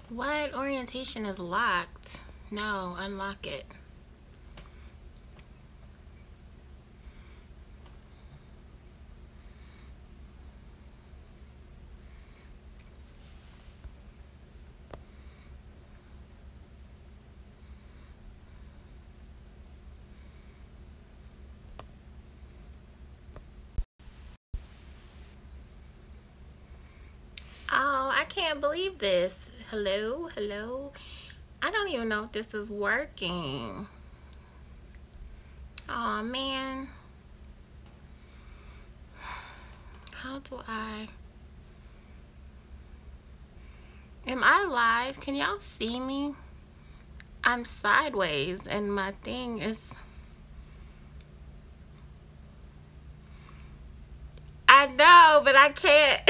What? Orientation is locked. No, unlock it. Oh, I can't believe this. Hello, hello. I don't even know if this is working. Oh man. How do I? Am I live? Can y'all see me? I'm sideways and my thing is. I know, but I can't.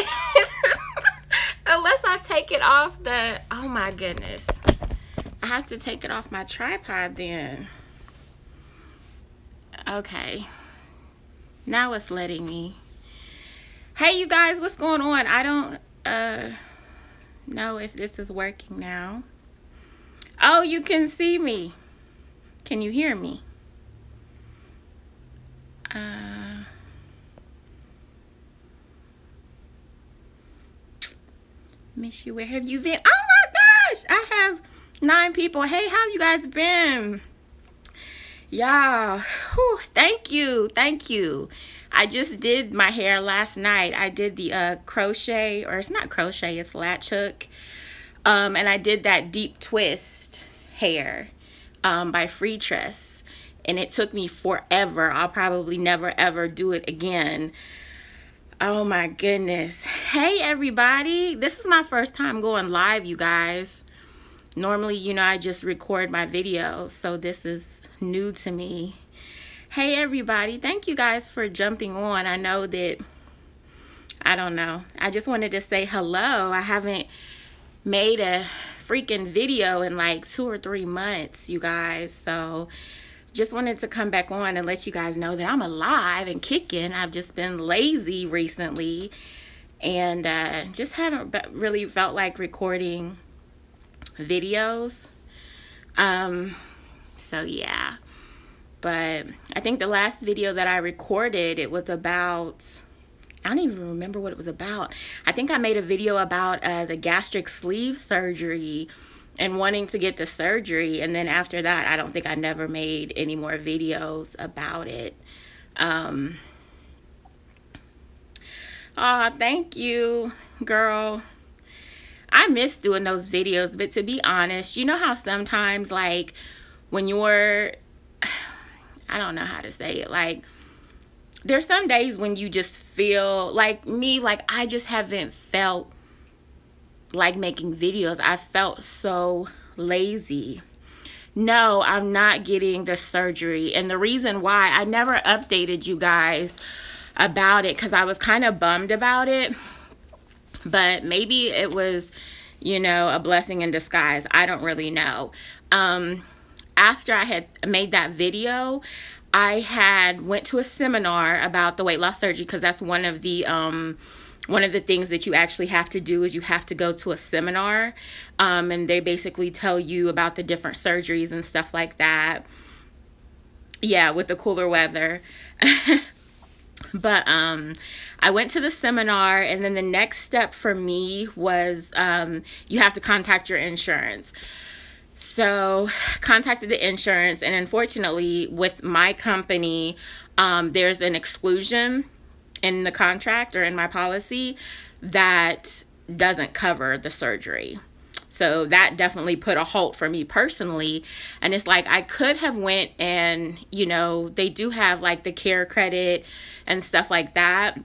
Unless I take it off the. Oh my goodness. I have to take it off my tripod then. Okay. Now it's letting me. Hey, you guys, what's going on? I don't know if this is working now. Oh, you can see me. Can you hear me? Miss you. Where have you been? Oh my gosh, I have 9 people. Hey, how you guys been? Y'all, thank you. I just did my hair last night. I did the crochet, or it's not crochet, it's latch hook. And I did that deep twist hair by Free Tress. And it took me forever. I'll probably never ever do it again. Oh my goodness. Hey everybody. This is my first time going live, you guys. Normally, you know, I just record my videos, so this is new to me. Hey everybody. Thank you guys for jumping on. I know that, I don't know. I just wanted to say hello. I haven't made a freaking video in like 2 or 3 months, you guys. So just wanted to come back on and let you guys know that I'm alive and kicking. I've just been lazy recently and just haven't really felt like recording videos. So yeah, but I think the last video that I recorded, it was about, I don't even remember what it was about. I think I made a video about the gastric sleeve surgery and wanting to get the surgery, and then after that I don't think I never made any more videos about it. Thank you, girl. I miss doing those videos, but to be honest, you know how sometimes like when you're, I don't know how to say it, like there's some days when you just feel like me, like I just haven't felt like making videos. I felt so lazy. No, I'm not getting the surgery. And the reason why I never updated you guys about it, because I was kind of bummed about it. But maybe it was, you know, a blessing in disguise. I don't really know. After I had made that video, I had went to a seminar about the weight loss surgery, because that's one of the things that you actually have to do is you have to go to a seminar, and they basically tell you about the different surgeries and stuff like that. Yeah, with the cooler weather. But I went to the seminar, and then the next step for me was you have to contact your insurance. So contacted the insurance, and unfortunately with my company, there's an exclusion in the contract or in my policy that doesn't cover the surgery. So that definitely put a halt for me personally. And it's like I could have went and, you know, they do have like the care credit and stuff like that.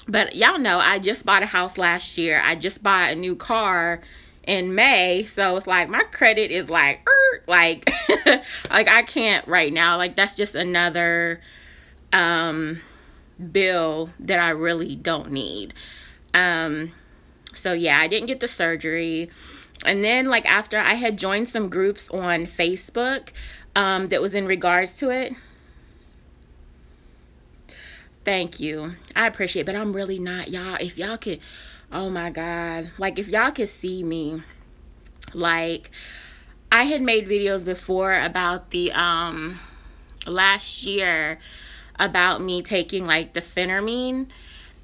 But y'all know I just bought a house last year. I just bought a new car in May. So it's like my credit is like like I can't right now. Like that's just another bill that I really don't need. So yeah, I didn't get the surgery. And then like after I had joined some groups on Facebook that was in regards to it. Thank you. I appreciate it, but I'm really not, y'all. If y'all could, oh my God, like if y'all could see me, Like, I had made videos before about the last year about me taking like the phentermine,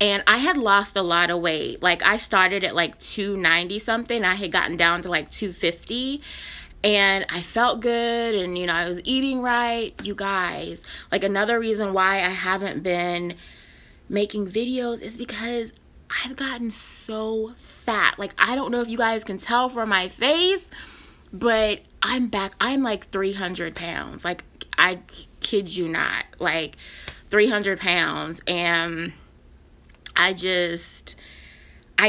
and I had lost a lot of weight. Like, I started at like 290 something. I had gotten down to like 250, and I felt good, and you know, I was eating right. You guys, like, another reason why I haven't been making videos is because I've gotten so fat. Like, I don't know if you guys can tell from my face, but I'm back. I'm like 300 pounds. Like, I kid you not, like 300 pounds. And I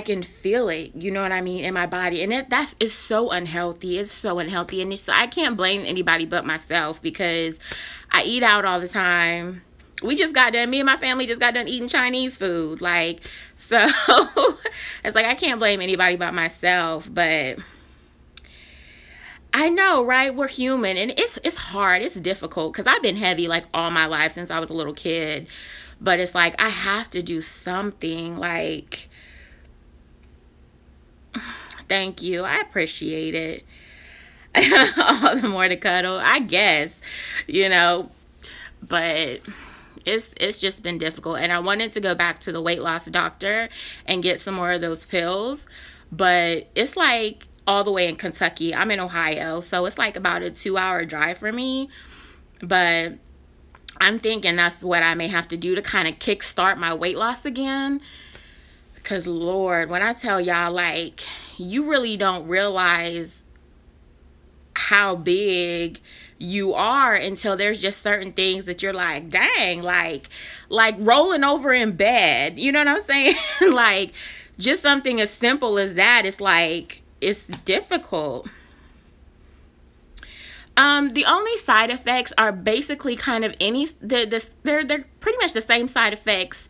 can feel it, you know what I mean, in my body. And it's so unhealthy. It's so unhealthy. And I can't blame anybody but myself, because I eat out all the time. Me and my family just got done eating Chinese food. Like, so it's like, I can't blame anybody but myself. But I know, right? We're human, and it's hard. It's difficult, because I've been heavy like all my life since I was a little kid. But it's like, I have to do something. Like, thank you. I appreciate it. All the more to cuddle, I guess, you know. But it's just been difficult, and I wanted to go back to the weight loss doctor and get some more of those pills, but it's like all the way in Kentucky. I'm in Ohio, so it's like about a 2-hour drive for me. But I'm thinking that's what I may have to do to kind of kickstart my weight loss again. Because Lord, when I tell y'all, like, you really don't realize how big you are until there's just certain things that you're like, dang, like rolling over in bed, you know what I'm saying? Like, just something as simple as that, it's like, it's difficult. The only side effects are basically kind of they're pretty much the same side effects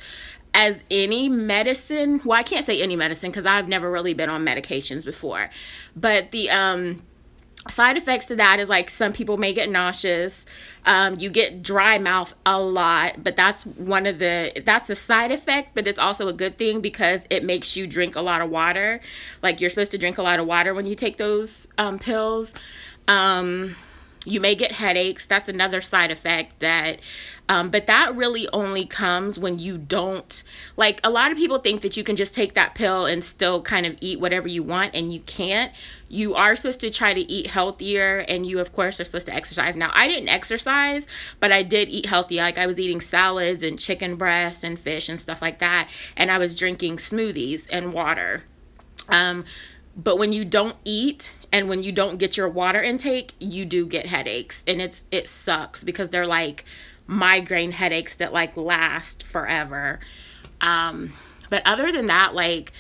as any medicine. Well, I can't say any medicine, because I've never really been on medications before, but the side effects to that is, like, some people may get nauseous. You get dry mouth a lot, but that's a side effect, but it's also a good thing, because it makes you drink a lot of water. Like, you're supposed to drink a lot of water when you take those pills. You may get headaches. That's another side effect that, but that really only comes when you don't, like, a lot of people think that you can just take that pill and still kind of eat whatever you want, and you can't. You are supposed to try to eat healthier, and you, of course, are supposed to exercise. Now, I didn't exercise, but I did eat healthy. Like, I was eating salads and chicken breasts and fish and stuff like that, and I was drinking smoothies and water. But when you don't eat and when you don't get your water intake, you do get headaches, and it sucks, because they're like migraine headaches that like last forever. But other than that, like,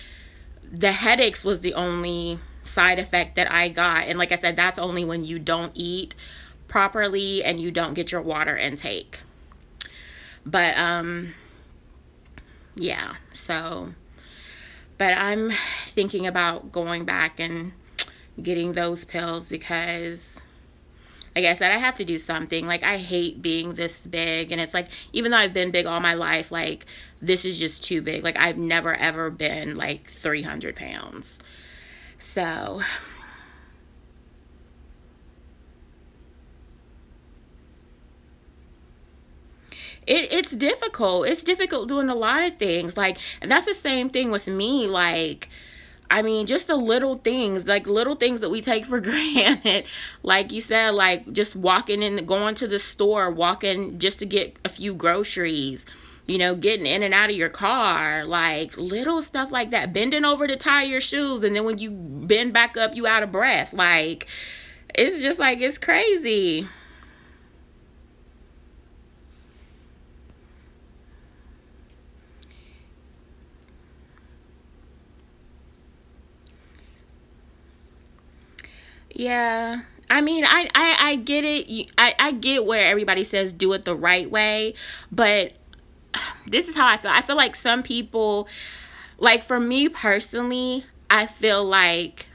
the headaches was the only side effect that I got, and like I said, that's only when you don't eat properly and you don't get your water intake. But yeah, so, but I'm thinking about going back and getting those pills, because like I said, I have to do something. Like, I hate being this big, and it's like, even though I've been big all my life, like, this is just too big. Like, I've never ever been like 300 pounds. So it's difficult. It's difficult doing a lot of things. Like, and that's the same thing with me. Like, I mean, just the little things, like little things that we take for granted. Like you said, like just walking in, going to the store, walking just to get a few groceries, you know, getting in and out of your car, like little stuff like that. Bending over to tie your shoes, and then when you bend back up, you out of breath. Like, it's just like, it's crazy. Yeah. I mean, I get it. I get where everybody says do it the right way, but this is how I feel. I feel like some people, like for me personally, I feel like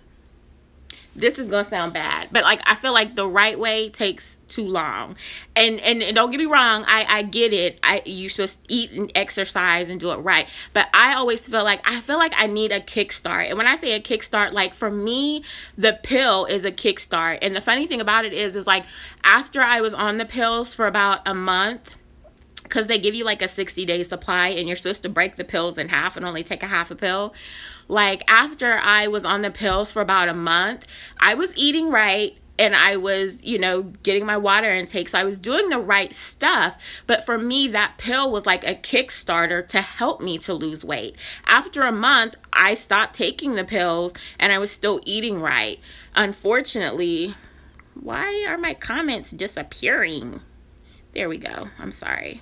this is gonna sound bad, but like I feel like the right way takes too long. And don't get me wrong, I get it. You're supposed to eat and exercise and do it right. But I always feel like I need a kickstart. And when I say a kickstart, like for me, the pill is a kickstart. And the funny thing about it is like after I was on the pills for about a month, because they give you like a 60-day supply and you're supposed to break the pills in half and only take a half a pill. Like after I was on the pills for about a month, I was eating right and I was, you know, getting my water intake. So I was doing the right stuff. But for me, that pill was like a Kickstarter to help me to lose weight. After a month, I stopped taking the pills and I was still eating right. Unfortunately, why are my comments disappearing? There we go. I'm sorry.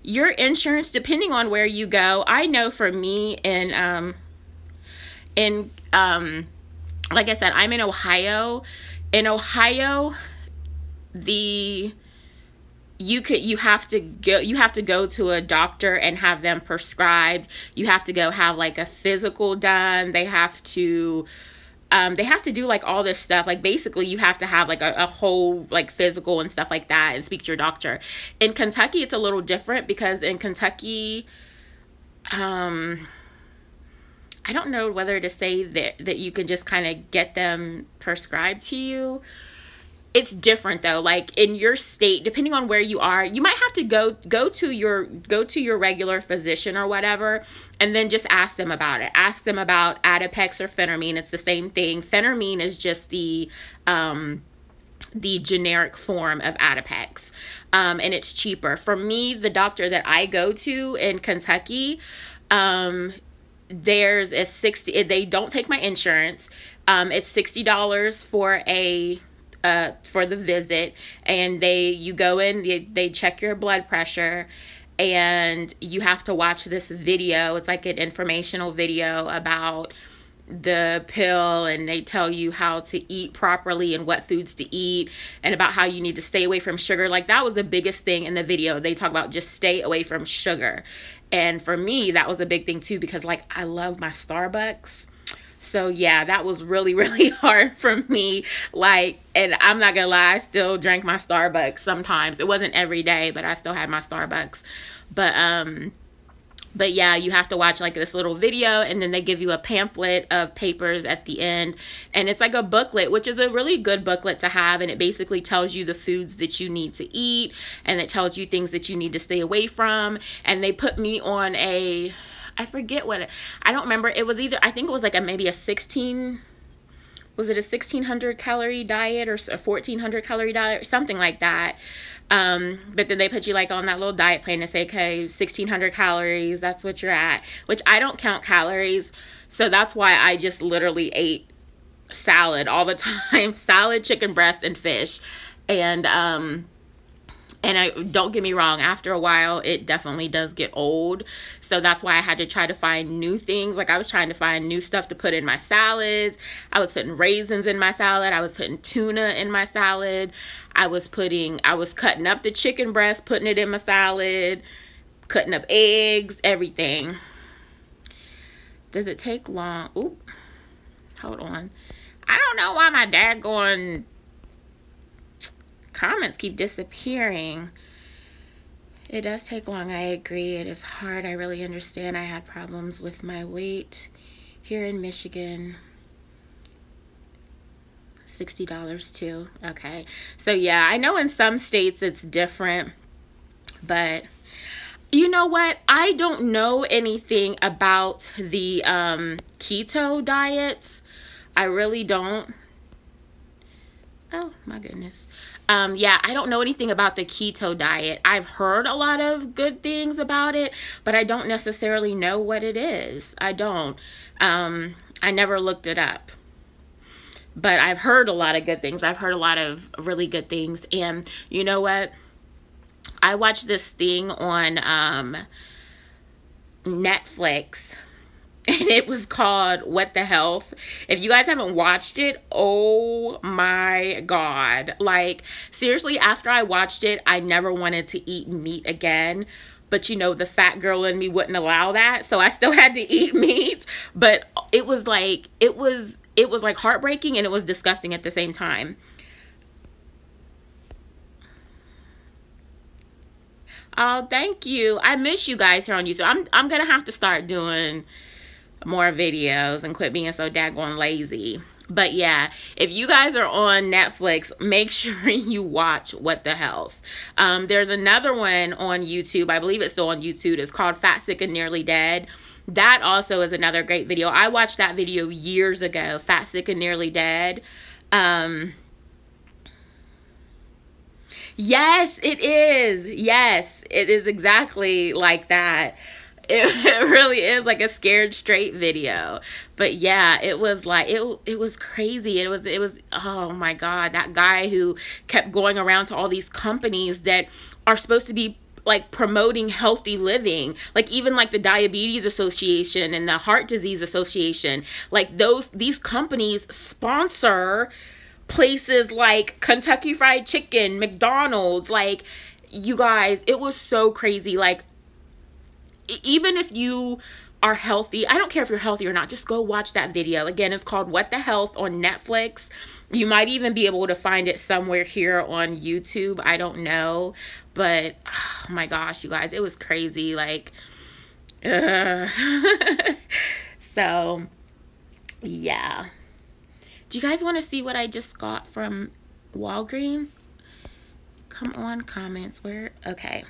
Your insurance, depending on where you go, I know for me like I said, I'm in Ohio. In Ohio, you have to go to a doctor and have them prescribed. You have to go have like a physical done. They have to do like all this stuff. Like basically you have to have like a whole like physical and stuff like that and speak to your doctor. In Kentucky, it's a little different because in Kentucky, I don't know whether to say that you can just kind of get them prescribed to you. It's different though. Like in your state, depending on where you are, you might have to go to your regular physician or whatever, and then just ask them about it. Ask them about Adipex or phentermine. It's the same thing. Phentermine is just the generic form of Adipex, and it's cheaper. For me, the doctor that I go to in Kentucky, there's a they don't take my insurance. It's $60 for the visit, and you go in, they check your blood pressure, and you have to watch this video. It's like an informational video about the pill, and they tell you how to eat properly and what foods to eat and about how you need to stay away from sugar. Like that was the biggest thing in the video. They talk about just stay away from sugar. And for me, that was a big thing too, because like I love my Starbucks. So yeah, that was really, really hard for me. Like, and I'm not gonna lie, I still drank my Starbucks sometimes. It wasn't every day, but I still had my Starbucks. But yeah, you have to watch like this little video, and then they give you a pamphlet of papers at the end. And it's like a booklet, which is a really good booklet to have. And it basically tells you the foods that you need to eat, and it tells you things that you need to stay away from. And they put me on I forget I don't remember. It was either, I think it was like maybe a 1,600 calorie diet or a 1,400 calorie diet or something like that. But then they put you like on that little diet plan and say, okay, 1,600 calories, that's what you're at, which I don't count calories. So that's why I just literally ate salad all the time, salad, chicken breast, and fish. And don't get me wrong, after a while, it definitely does get old. So that's why I had to try to find new things. Like I was trying to find new stuff to put in my salads. I was putting raisins in my salad. I was putting tuna in my salad. I was cutting up the chicken breast, putting it in my salad, cutting up eggs, everything. Does it take long? Oop, hold on. I don't know why my daggone comments keep disappearing. It does take long. I agree. It is hard. I really understand. I had problems with my weight here in Michigan. $60 too. Okay. So yeah, I know in some states it's different, but you know what? I don't know anything about the keto diets. I really don't. Oh my goodness. Yeah, I don't know anything about the keto diet. I've heard a lot of good things about it, but I don't necessarily know what it is. I don't. I never looked it up. But I've heard a lot of good things. I've heard a lot of really good things. And you know what? I watched this thing on Netflix, and it was called What the Health. If you guys haven't watched it, oh my God. Like, seriously, after I watched it, I never wanted to eat meat again. but you know, the fat girl in me wouldn't allow that, so I still had to eat meat. But it was like like heartbreaking, and it was disgusting at the same time. Oh, thank you. I miss you guys here on YouTube. I'm gonna have to start doing more videos and quit being so daggone lazy. But yeah, if you guys are on Netflix, make sure you watch What the Health. There's another one on YouTube. I believe it's still on YouTube. It's called Fat, Sick, and Nearly Dead. That also is another great video. I watched that video years ago, Fat, Sick, and Nearly Dead. Yes, it is. Yes, it is exactly like that. It really is like a scared straight video. But yeah, it was like it was crazy. It was oh my God, that guy who kept going around to all these companies that are supposed to be like promoting healthy living, like even like the Diabetes Association and the Heart Disease Association, like these companies sponsor places like Kentucky Fried Chicken, McDonald's. Like, you guys, it was so crazy. Like, even if you are healthy, I don't care if you're healthy or not, just go watch that video. Again, it's called What the Health on Netflix. You might even be able to find it somewhere here on YouTube. I don't know. But, oh my gosh, you guys, it was crazy. Like, so, yeah. Do you guys want to see what I just got from Walgreens? Come on, comments. Where? Okay.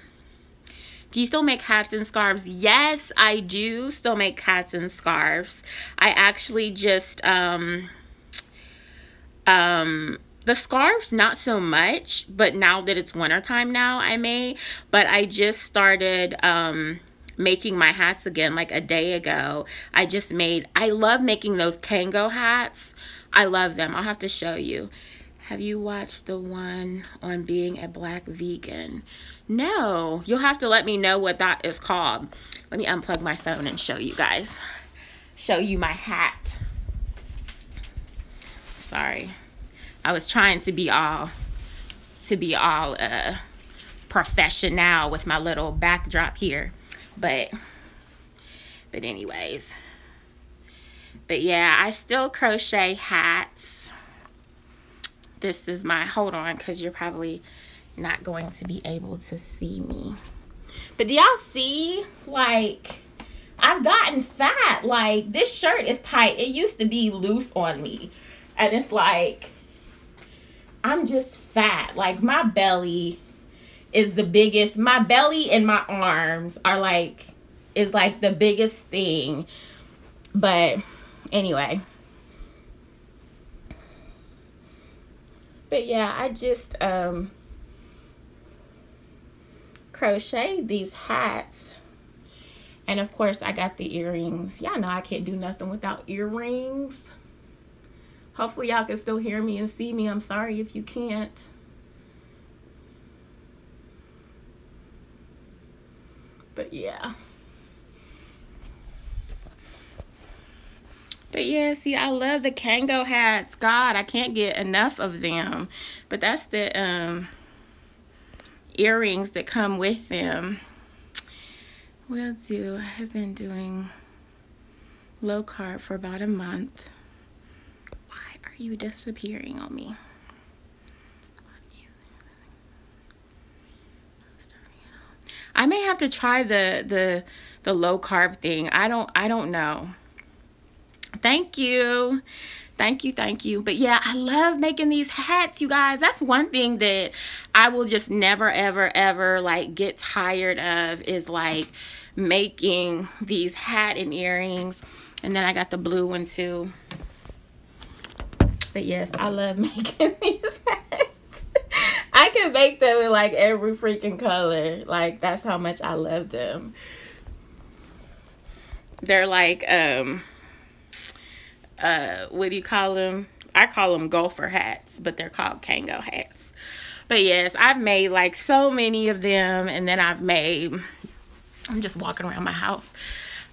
Do you still make hats and scarves? Yes, I do still make hats and scarves. I actually just, the scarves, not so much, but now that it's wintertime now, I may. But I just started, making my hats again like a day ago. I love making those Kango hats. I love them. I'll have to show you. Have you watched the one on being a black vegan? No. You'll have to let me know what that is called. Let me unplug my phone and show you guys. Show you my hat. Sorry. I was trying to be all professional with my little backdrop here. But anyways. But yeah, I still crochet hats. This is my, hold on, because you're probably not going to be able to see me. But do y'all see, like, I've gotten fat. Like, this shirt is tight. It used to be loose on me. And it's like, I'm just fat. Like, my belly is the biggest. My belly and my arms are like, is like the biggest thing. But anyway. But yeah, I just crocheted these hats. And of course, I got the earrings. Y'all know I can't do nothing without earrings. Hopefully y'all can still hear me and see me. I'm sorry if you can't. But yeah. But yeah, see, I love the Kango hats. God, I can't get enough of them. But that's the earrings that come with them. Will do. I have been doing low carb for about a month. Why are you disappearing on me? I may have to try the low carb thing. I don't know. Thank you. Thank you. But yeah, I love making these hats, you guys. That's one thing that I will just never, ever, ever like get tired of, is like making these hat and earrings. And then I got the blue one too. But yes, I love making these hats. I can make them in like every freaking color. Like, that's how much I love them. They're like, what do you call them? I call them golfer hats, but they're called Kango hats. But yes, I've made like so many of them. And then I'm just walking around my house.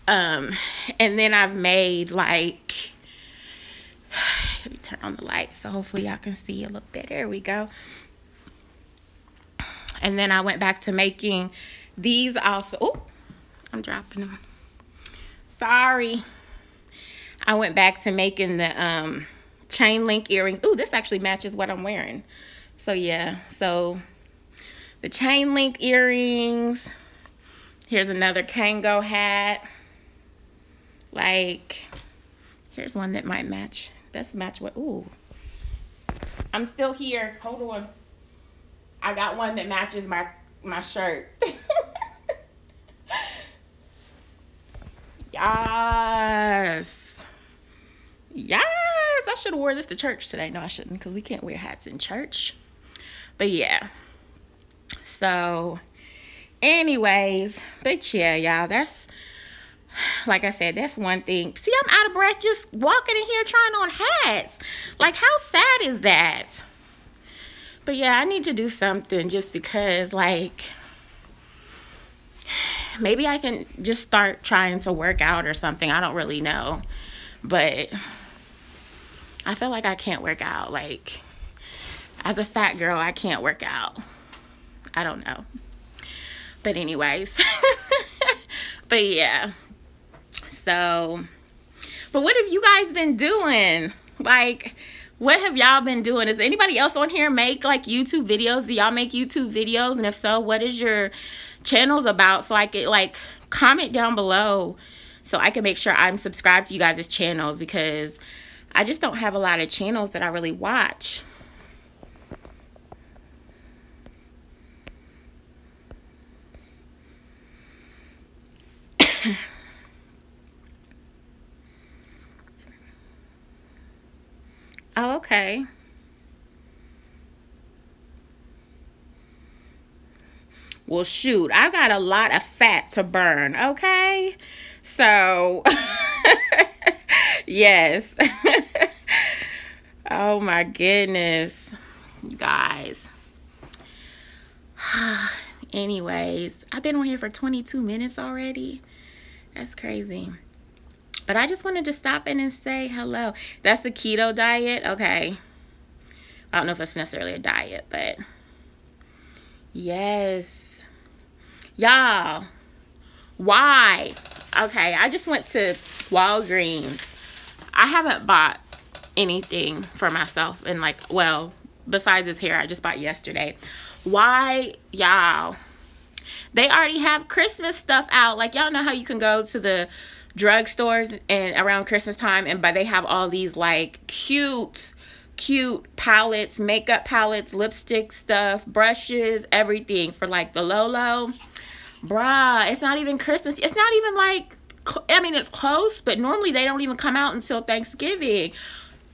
And then I've made like, let me turn on the light so hopefully y'all can see a little bit. There we go. And then I went back to making These also, oh, I'm dropping them. Sorry. I went back to making the chain link earrings. Ooh, this actually matches what I'm wearing. So yeah, so the chain link earrings. Here's another Kango hat. Like, here's one that might match. That's match what, ooh. I'm still here, hold on. I got one that matches my shirt. Yes. Yes. I should have wore this to church today. No, I shouldn't, because we can't wear hats in church. But yeah. So, anyways, but yeah, y'all, that's, like I said, that's one thing. See, I'm out of breath just walking in here trying on hats. Like, how sad is that? But yeah, I need to do something just because, like, maybe I can just start trying to work out or something. I don't really know. But I feel like I can't work out. Like, as a fat girl, I can't work out. I don't know. But anyways. But yeah. So, but what have you guys been doing? Like, what have y'all been doing? Does anybody else on here make like YouTube videos? Do y'all make YouTube videos? And if so, what is your channels about? So I could like comment down below so I can make sure I'm subscribed to you guys' channels, because I just don't have a lot of channels that I really watch. Oh, okay. Well, shoot, I got a lot of fat to burn, okay? So, yes. Oh, my goodness, you guys. Anyways, I've been on here for 22 minutes already. That's crazy. But I just wanted to stop in and say hello. That's the keto diet? Okay. I don't know if it's necessarily a diet, but yes. Y'all, why? Okay, I just went to Walgreens. I haven't bought anything for myself in like, well, besides this hair I just bought yesterday. Why, y'all? They already have Christmas stuff out. Like, y'all know how you can go to the drugstores and around Christmas time, and they have all these like cute palettes, makeup palettes, lipstick stuff, brushes, everything for like the low. Bruh, it's not even Christmas. It's not even like, I mean, it's close, but normally they don't even come out until Thanksgiving.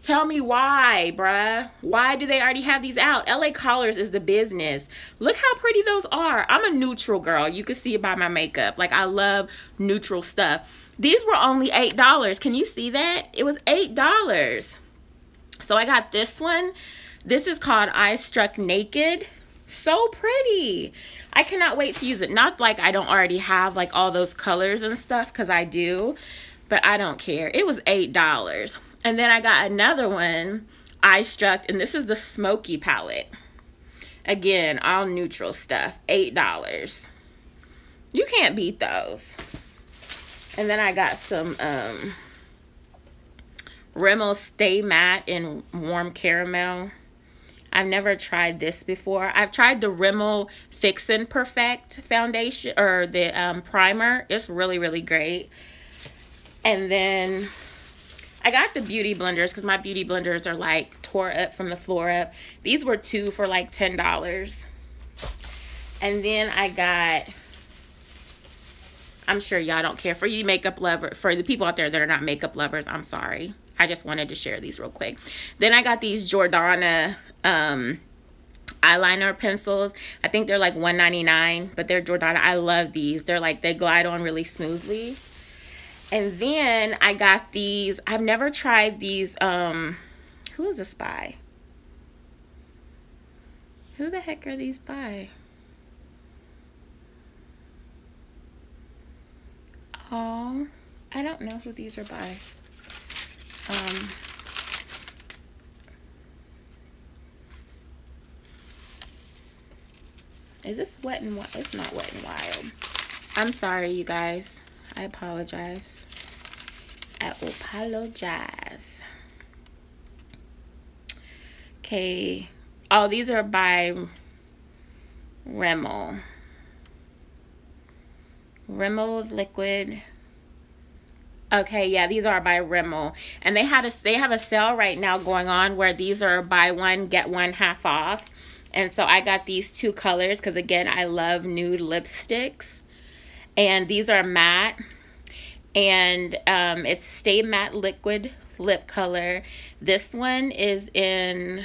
Tell me why, bruh. Why do they already have these out? LA Colors is the business. Look how pretty those are. I'm a neutral girl. You can see it by my makeup. Like, I love neutral stuff. These were only $8. Can you see that? It was $8. So I got this one. This is called I Struck Naked. So pretty. I cannot wait to use it. Not like I don't already have like all those colors and stuff, because I do. But I don't care. It was $8. And then I got another one, I Struck, and this is the Smoky palette. Again, all neutral stuff. $8. You can't beat those. And then I got some Rimmel Stay Matte in Warm Caramel. I've never tried this before. I've tried the Rimmel Fix and Perfect foundation, or the primer. It's really, really great. And then I got the beauty blenders, because my beauty blenders are like tore up from the floor up. These were 2 for like $10. And then I got, I'm sure y'all don't care, for you makeup lovers, for the people out there that are not makeup lovers, I'm sorry. I just wanted to share these real quick. Then I got these Jordana eyeliner pencils. I think they're like $1.99, but they're Jordana. I love these. They're like, they glide on really smoothly. And then I got these. I've never tried these. Who is this by? Who the heck are these by? Oh, I don't know who these are by. Is this Wet n Wild? It's not Wet n Wild. I'm sorry, you guys. I apologize. I apologize. Okay. Oh, these are by Rimmel. Rimmel liquid. Okay, yeah, these are by Rimmel. And they have a sale right now going on where these are buy one, get one half off. And so I got these two colors because, again, I love nude lipsticks. And these are matte. And it's Stay Matte Liquid Lip Color. This one is in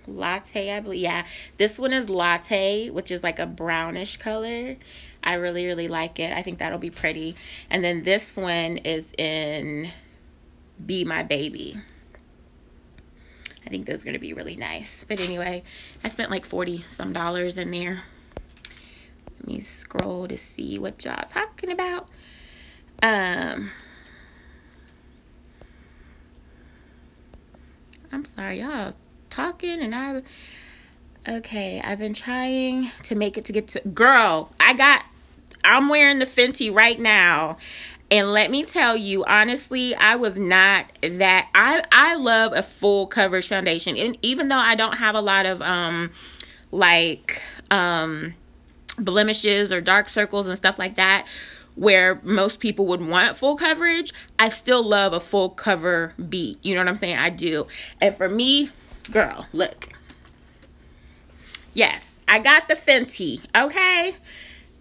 Latte, I believe. Yeah, this one is Latte, which is like a brownish color. I really, really like it. I think that'll be pretty. And then this one is in Be My Baby. I think those are going to be really nice. But anyway, I spent like $40 some in there. Let me scroll to see what y'all talking about. I'm sorry, y'all talking and okay, I've been trying to make it to get to, girl, I'm wearing the Fenty right now. And let me tell you, honestly, I was not that, I love a full coverage foundation. And even though I don't have a lot of, blemishes or dark circles and stuff like that, where most people would want full coverage, I still love a full cover beat. You know what I'm saying? I do. And for me, girl, look. Yes, I got the Fenty, okay?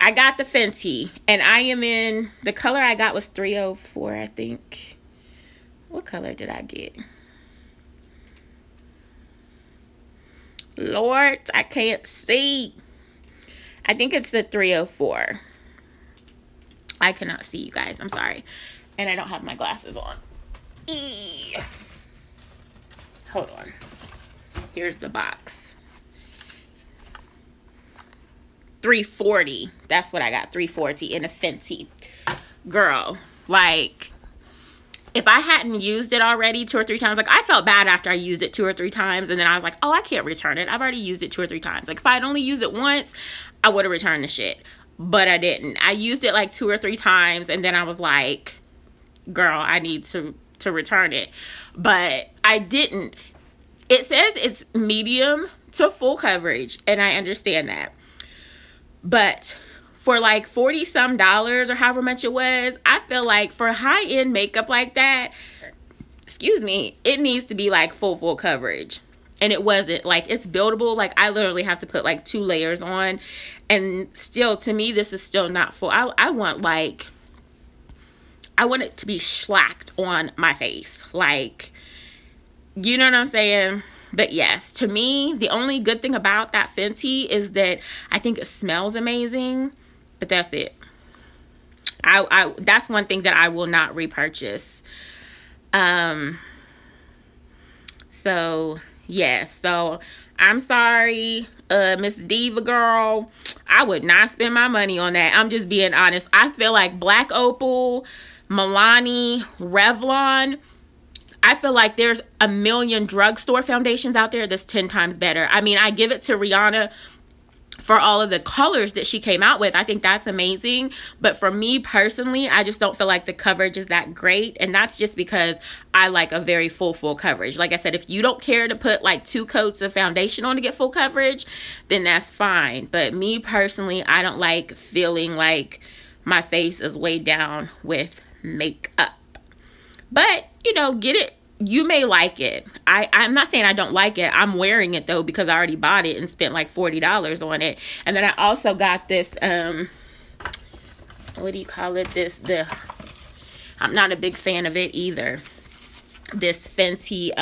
I got the Fenty, and I am in, the color I got was 304, I think. What color did I get? Lord, I can't see. I think it's the 304. I cannot see, you guys. I'm sorry. And I don't have my glasses on. Eee. Hold on. Here's the box. 340. That's what I got. 340 in a Fenty. Girl, like, if I hadn't used it already 2 or 3 times, like, I felt bad after I used it 2 or 3 times, and then I was like, oh, I can't return it. I've already used it 2 or 3 times. Like, if I'd only used it once, I would have returned the shit. But I didn't. I used it like 2 or 3 times, and then I was like, girl, I need to return it. But I didn't. It says it's medium to full coverage, and I understand that. But for like $40 some or however much it was, I feel like for high-end makeup like that, excuse me, it needs to be like full coverage. And it wasn't. Like, it's buildable. Like, I literally have to put like 2 layers on, and still, to me, this is still not full. I want it to be slacked on my face. Like, you know what I'm saying? But yes, to me, the only good thing about that Fenty is that I think it smells amazing, but that's it. That's one thing that I will not repurchase. So yes, so I'm sorry, Miss Diva girl. I would not spend my money on that. I'm just being honest. I feel like Black Opal, Milani, Revlon, I feel like there's a million drugstore foundations out there that's 10 times better. I mean, I give it to Rihanna for all of the colors that she came out with. I think that's amazing. But for me personally, I just don't feel like the coverage is that great. And that's just because I like a very full coverage. Like I said, if you don't care to put like 2 coats of foundation on to get full coverage, then that's fine. But me personally, I don't like feeling like my face is weighed down with makeup. But, you know, get it. You may like it. I'm not saying I don't like it. I'm wearing it, though, because I already bought it and spent like $40 on it. And then I also got this, what do you call it? I'm not a big fan of it either. This Fenty,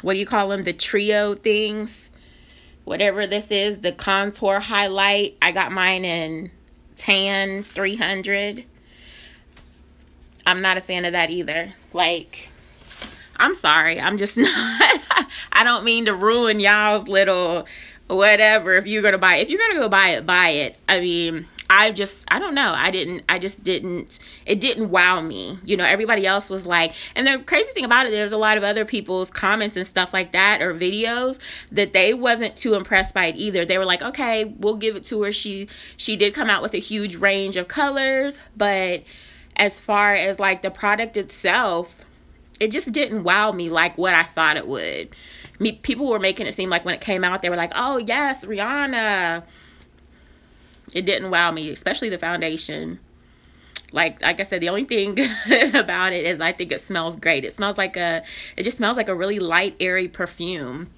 what do you call them? The trio things. Whatever this is, the contour highlight. I got mine in tan 300. I'm not a fan of that either. Like, I'm sorry. I'm just not. I don't mean to ruin y'all's little whatever. If you're going to buy it. If you're going to go buy it, buy it. I mean, I don't know. It didn't wow me. You know, everybody else was like, and the crazy thing about it, there's a lot of other people's comments and stuff like that, or videos, that they wasn't too impressed by it either. They were like, okay, we'll give it to her. She did come out with a huge range of colors, but as far as like the product itself, it just didn't wow me like what I thought it would. People were making it seem like when it came out, they were like, oh yes, Rihanna. It didn't wow me, especially the foundation. Like I said, the only thing about it is I think it smells great. It just smells like a really light, airy perfume.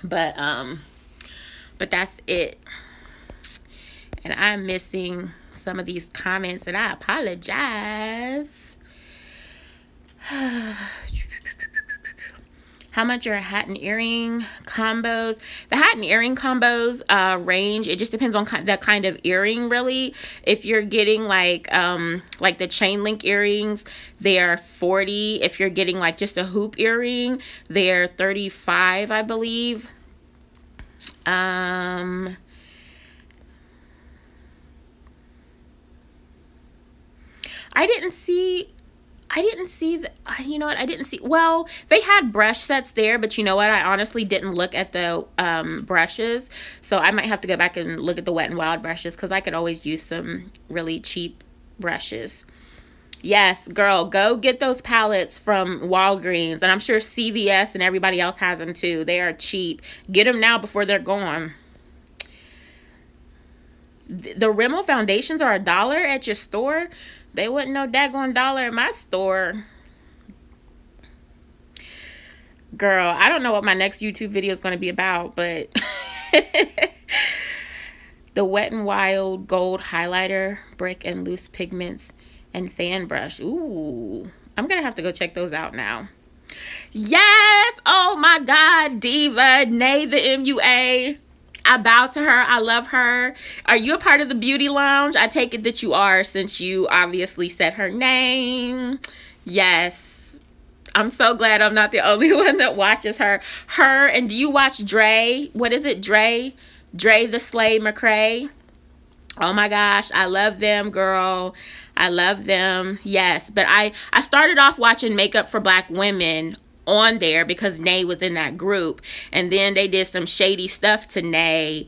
But that's it. And I'm missing some of these comments, and I apologize. How much are hat and earring combos? The hat and earring combos range. It just depends on the kind of earring, really. If you're getting like the chain link earrings, they are $40. If you're getting like just a hoop earring, they're $35, I believe. I didn't see you know what, I didn't see, well, they had brush sets there, but you know what, I honestly didn't look at the brushes, so I might have to go back and look at the Wet n Wild brushes, because I could always use some really cheap brushes. Yes, girl, go get those palettes from Walgreens, and I'm sure CVS and everybody else has them too. They are cheap. Get them now before they're gone. The Rimmel foundations are $1 at your store. They wouldn't know daggone $1 in my store. Girl, I don't know what my next YouTube video is going to be about, but the Wet n Wild Gold Highlighter, Brick and Loose Pigments, and Fan Brush. Ooh, I'm going to have to go check those out now. Yes! Oh my God, Diva, Nay the MUA. I bow to her. I love her. Are you a part of the beauty lounge? I take it that you are, since you obviously said her name. Yes. I'm so glad I'm not the only one that watches her. And do you watch Dre? What is it? Dre the Slay McCray. Oh my gosh. I love them, girl. I love them. Yes. But I started off watching Makeup for Black Women on there because Nay was in that group, and then they did some shady stuff to Nay,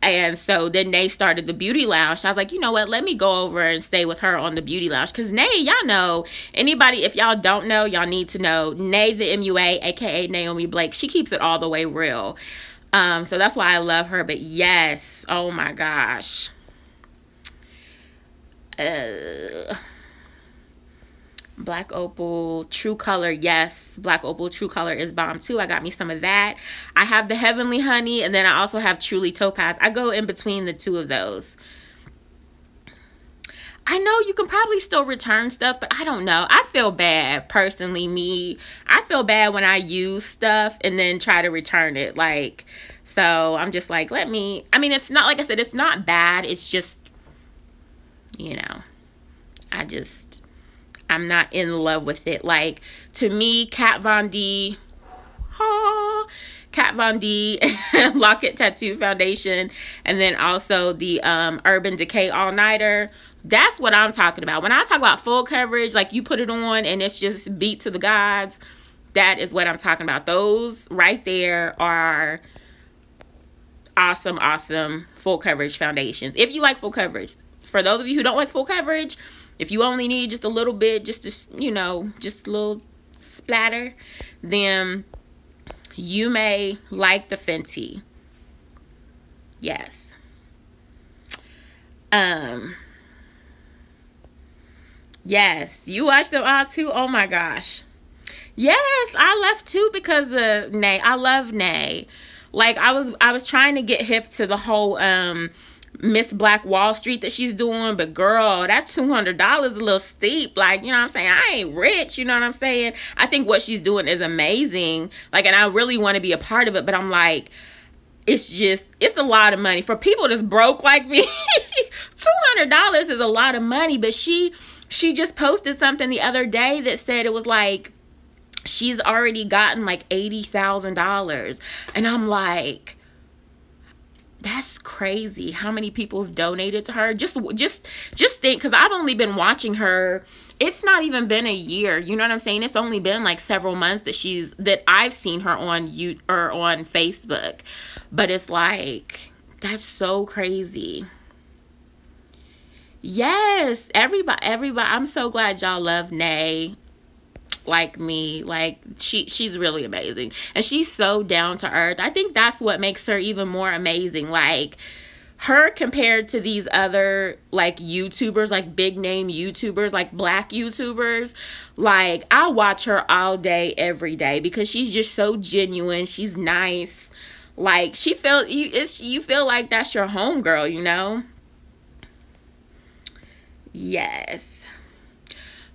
and so then Nay started the beauty lounge. So I was like, you know what, let me go over and stay with her on the beauty lounge, because Nay, y'all know, anybody, if y'all don't know, y'all need to know, Nay the MUA, aka Naomi Blake, she keeps it all the way real. So that's why I love her. But yes, oh my gosh, Black Opal True Color. Yes, Black Opal True Color is bomb too. I got me some of that. I have the Heavenly Honey, and then I also have Truly Topaz. I go in between the two of those. I know you can probably still return stuff, but I don't know. I feel bad, personally, I feel bad when I use stuff and then try to return it. Like, so I'm just like, I mean, it's not, like I said, it's not bad. It's just, you know, I'm not in love with it. Like, to me, Kat Von D Locket Tattoo Foundation, and then also the Urban Decay All Nighter. That's what I'm talking about. When I talk about full coverage, like you put it on and it's just beat to the gods, that is what I'm talking about. Those right there are awesome, awesome full coverage foundations. If you like full coverage. For those of you who don't like full coverage, if you only need just a little bit, just to, you know, just a little splatter, then you may like the Fenty. Yes. Yes, you watched them all too. Oh my gosh. Yes, I left too because of Nay. I love Nay. Like, I was trying to get hip to the whole Miss Black Wall Street that she's doing, but girl, that $200 is a little steep. Like, you know what I'm saying? I ain't rich, you know what I'm saying? I think what she's doing is amazing. Like, and I really want to be a part of it, but I'm like, it's a lot of money for people that's broke like me. $200 is a lot of money. But she just posted something the other day that said it was like she's already gotten like $80,000, and I'm like, That's crazy how many people's donated to her. Just think, because I've only been watching her. It's not even been a year. You know what I'm saying? It's only been like several months that I've seen her on on Facebook. But it's like, that's so crazy. Yes, everybody. I'm so glad y'all love Nay like me. Like, she's really amazing, and she's so down to earth. I think that's what makes her even more amazing. Like, her compared to these other like YouTubers, like big name YouTubers, like black YouTubers, like I watch her all day every day because she's just so genuine. She's nice. Like, you feel like that's your homegirl, you know? Yes.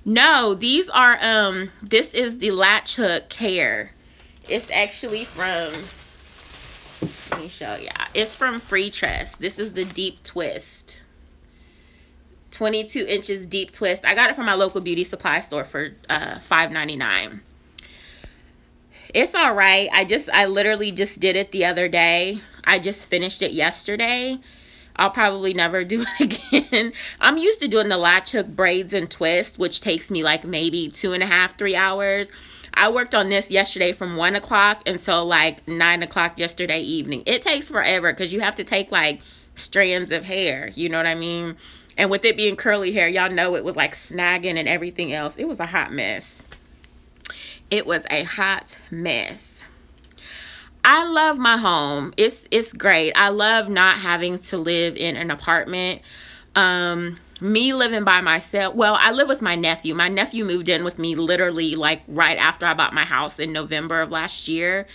No, these are this is the latch hook hair. It's actually from, let me show y'all. It's from Free Tress. This is the deep twist. 22 inches deep twist. I got it from my local beauty supply store for $5.99. It's all right. I literally just did it the other day. I just finished it yesterday. I'll probably never do it again. I'm used to doing the latch hook braids and twist, which takes me like maybe 2.5, 3 hours. I worked on this yesterday from 1 o'clock until like 9 o'clock yesterday evening. It takes forever because you have to take like strands of hair. You know what I mean? And with it being curly hair, y'all know it was like snagging and everything else. It was a hot mess. It was a hot mess. I love my home. It's great. I love not having to live in an apartment. Me living by myself. Well, I live with my nephew. My nephew moved in with me literally like right after I bought my house in November of last year.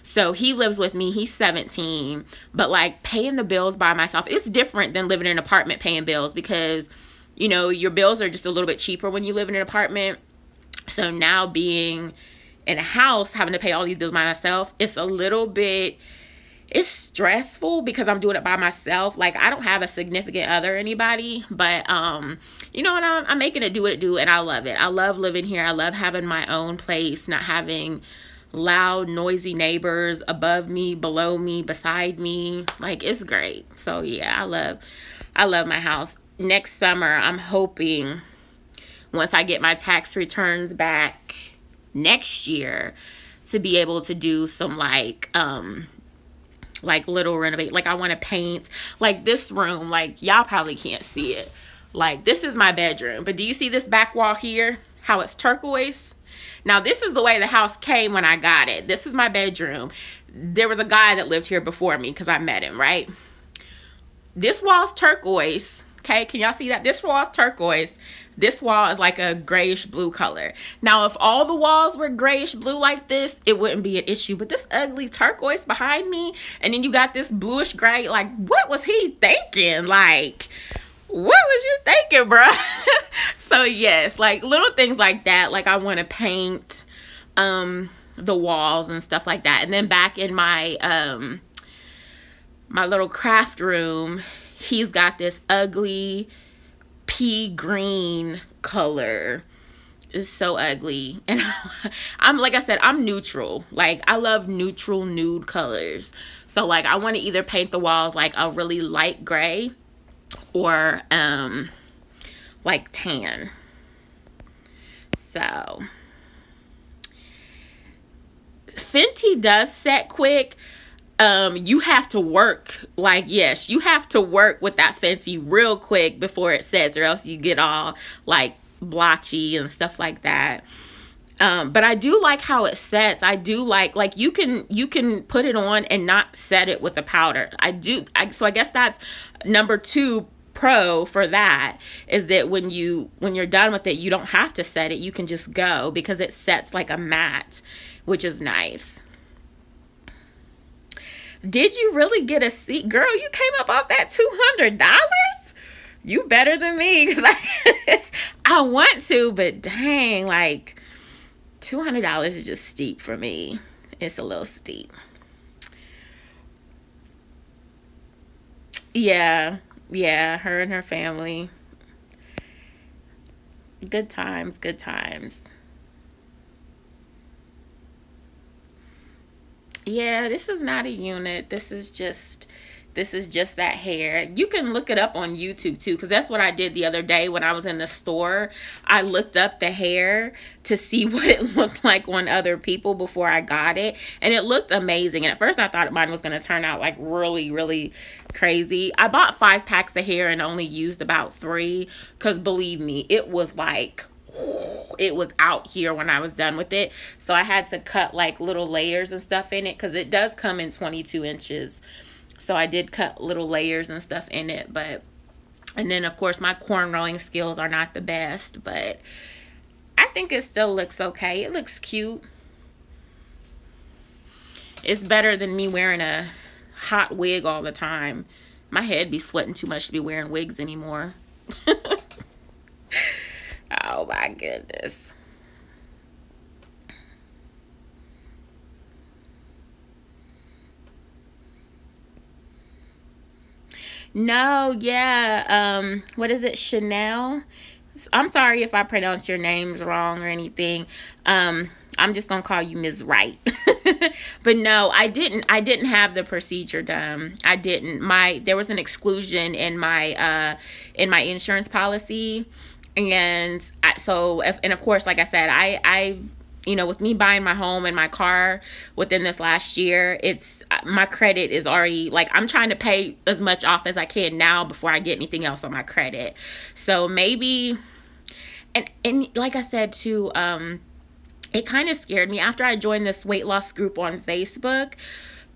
So he lives with me. He's 17. But like paying the bills by myself, it's different than living in an apartment paying bills because, you know, your bills are just a little bit cheaper when you live in an apartment. So now being in a house, having to pay all these bills by myself, it's a little bit, it's stressful because I'm doing it by myself. Like, I don't have a significant other or anybody, but you know what, I'm making it do what it do, and I love it. I love living here. I love having my own place, not having loud, noisy neighbors above me, below me, beside me. Like, it's great. So yeah, I love my house. Next summer, I'm hoping once I get my tax returns back next year to be able to do some like little renovate. Like, I want to paint like this room. Like, y'all probably can't see it. Like, this is my bedroom, but do you see this back wall here, how it's turquoise? Now, this is the way the house came when I got it. This is my bedroom. There was a guy that lived here before me because I met him, right? This wall's turquoise. Okay, can y'all see that? This wall's turquoise. This wall is like a grayish blue color. Now, if all the walls were grayish blue like this, it wouldn't be an issue. But this ugly turquoise behind me, and then you got this bluish gray, like, what was he thinking? Like, what was you thinking, bro? So, yes, like, little things like that. Like, I want to paint the walls and stuff like that. And then back in my, my little craft room, he's got this ugly pea green color. It's so ugly. And I'm, like I said, I'm neutral. Like, I love neutral nude colors. So like, I want to either paint the walls like a really light gray or like tan. So Fenty does set quick. You have to work, like, yes, you have to work with that Fenty real quick before it sets, or else you get all like blotchy and stuff like that. But I do like how it sets. I do like you can put it on and not set it with a powder. So I guess that's number 2 pro for that, is that when you're done with it, you don't have to set it. You can just go because it sets like a matte, which is nice. Did you really get a seat? Girl, you came up off that $200? You better than me, because I want to, but dang, like $200 is just steep for me. It's a little steep. Yeah, her and her family. Good times, good times. Yeah, this is not a unit. This is This is just that hair. You can look it up on YouTube too, because that's what I did the other day when I was in the store. I looked up the hair to see what it looked like on other people before I got it, and it looked amazing. And at first I thought mine was going to turn out like really, really crazy. I bought 5 packs of hair and only used about 3, because believe me, it was like, it was out here when I was done with it. So I had to cut like little layers and stuff in it, because it does come in 22 inches. So I did cut little layers and stuff in it. But, and then of course my cornrowing skills are not the best, but I think it still looks okay. It looks cute. It's better than me wearing a hot wig all the time. My head be sweating too much to be wearing wigs anymore. Oh my goodness. No, yeah. What is it? Chanel? I'm sorry if I pronounce your names wrong or anything. I'm just gonna call you Ms. Wright. But no, I didn't have the procedure done. I didn't. There was an exclusion in my insurance policy. And and of course, like I said, I you know, with me buying my home and my car within this last year, my credit is already, like, I'm trying to pay as much off as I can now before I get anything else on my credit. So maybe, and like I said too, it kind of scared me after I joined this weight loss group on Facebook.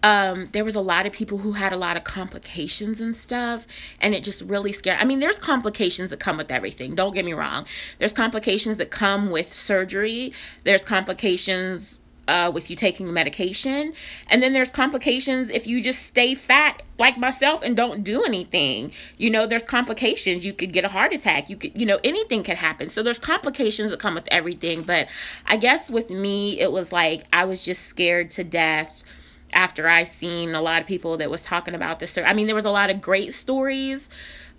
There was a lot of people who had a lot of complications and stuff, and it just really scared. I mean, there's complications that come with everything. Don't get me wrong. There's complications that come with surgery. There's complications with you taking medication. And then there's complications if you just stay fat like myself and don't do anything. You know, there's complications. You could get a heart attack. You could, you know, anything could happen. So there's complications that come with everything. But I guess with me, it was like I was just scared to death after I seen a lot of people that was talking about this. I mean, there was a lot of great stories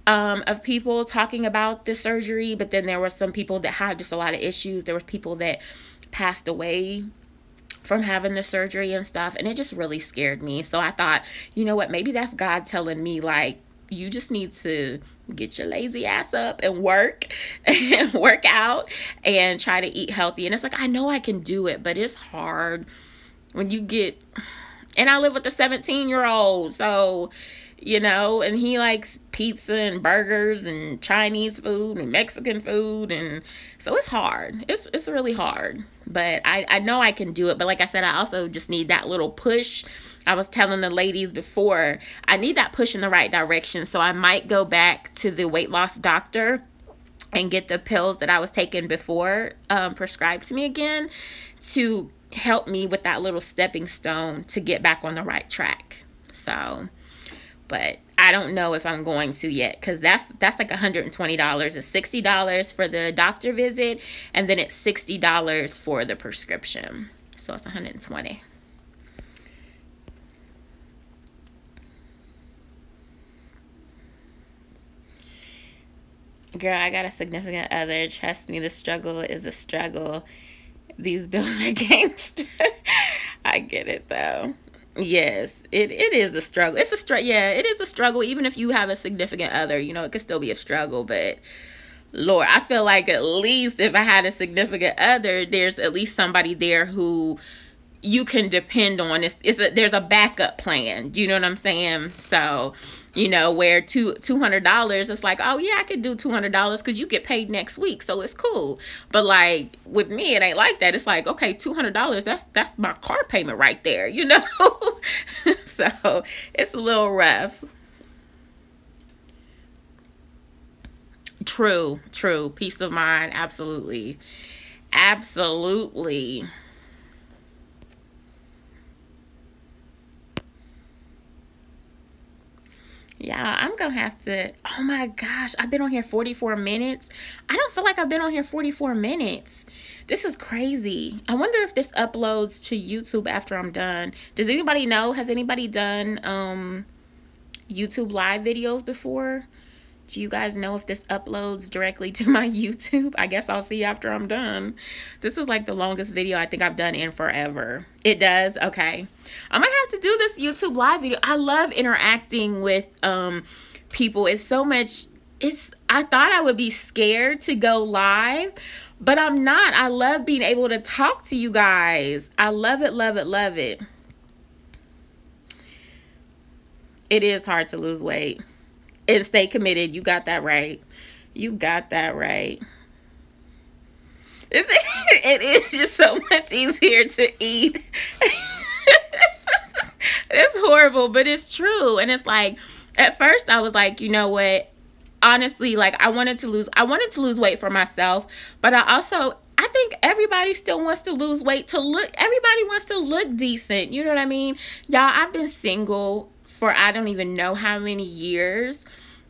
of people talking about the surgery, but then there were some people that had just a lot of issues. There was people that passed away from having the surgery and stuff, and it just really scared me. So I thought, you know what, maybe that's God telling me, like, you just need to get your lazy ass up and work and work out and try to eat healthy. And it's like, I know I can do it, but it's hard when you get... And I live with a 17-year-old, so, you know, and he likes pizza and burgers and Chinese food and Mexican food, and so it's hard. It's really hard, but I know I can do it. But like I said, I also just need that little push. I was telling the ladies before, I need that push in the right direction, so I might go back to the weight loss doctor and get the pills that I was taking before prescribed to me again to help me with that little stepping stone to get back on the right track. So, but I don't know if I'm going to yet, because that's like $120. It's $60 for the doctor visit, and then it's $60 for the prescription. So it's $120. Girl, I got a significant other. Trust me, the struggle is a struggle. These bills are gangsta. I get it though. Yes, it is a struggle. It's a struggle. Yeah, it is a struggle. Even if you have a significant other, you know, it could still be a struggle. But Lord, I feel like at least if I had a significant other, there's at least somebody there who you can depend on. There's a backup plan. Do you know what I'm saying? So, you know, where $200, it's like, oh yeah, I could do $200 because you get paid next week, so it's cool. But like with me, it ain't like that. It's like, okay, $200, that's my car payment right there, you know. So it's a little rough. True. Peace of mind, absolutely. Yeah, I'm gonna have to. Oh my gosh, I've been on here 44 minutes. I don't feel like I've been on here 44 minutes. This is crazy. I wonder if this uploads to YouTube after I'm done. Does anybody know? Has anybody done YouTube live videos before? Do you guys know if this uploads directly to my YouTube? I guess I'll see after I'm done. This is like the longest video I think I've done in forever. It does? Okay. I'm gonna have to do this YouTube live video. I love interacting with people. It's so much. I thought I would be scared to go live, but I'm not. I love being able to talk to you guys. I love it, love it, love it. It is hard to lose weight and stay committed. You got that right. You got that right. It is just so much easier to eat. It's horrible, but it's true. And it's like, at first I was like, you know what? Honestly, like I wanted to lose weight for myself, but I think everybody still wants to lose weight everybody wants to look decent. You know what I mean? Y'all, I've been single for I don't even know how many years.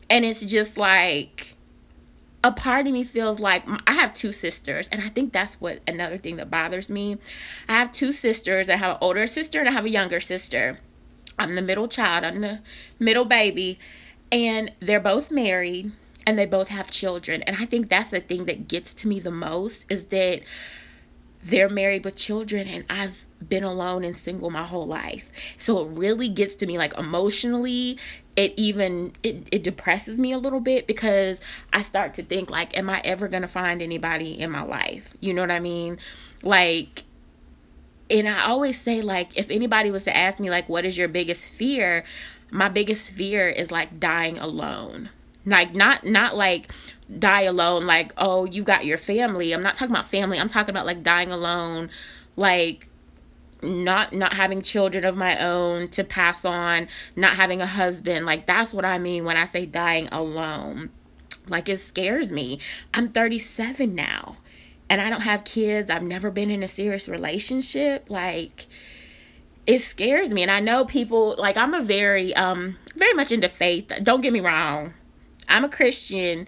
And it's just like a part of me feels like I have two sisters. And I think that's what another thing that bothers me. I have two sisters. I have an older sister and I have a younger sister. I'm the middle child. I'm the middle baby. And they're both married and they both have children. And I think that's the thing that gets to me the most is that they're married with children and I've been alone and single my whole life. So it really gets to me like emotionally. It depresses me a little bit because I start to think like, am I ever going to find anybody in my life? You know what I mean? Like, and I always say like, if anybody was to ask me like, what is your biggest fear? My biggest fear is like dying alone. Like not like die alone like, oh, you got your family. I'm not talking about family. I'm talking about like dying alone, like not having children of my own to pass on, not having a husband. Like that's what I mean when I say dying alone. Like it scares me. I'm 37 now and I don't have kids. I've never been in a serious relationship. Like it scares me. And I know people, like I'm a very much into faith. Don't get me wrong. I'm a Christian.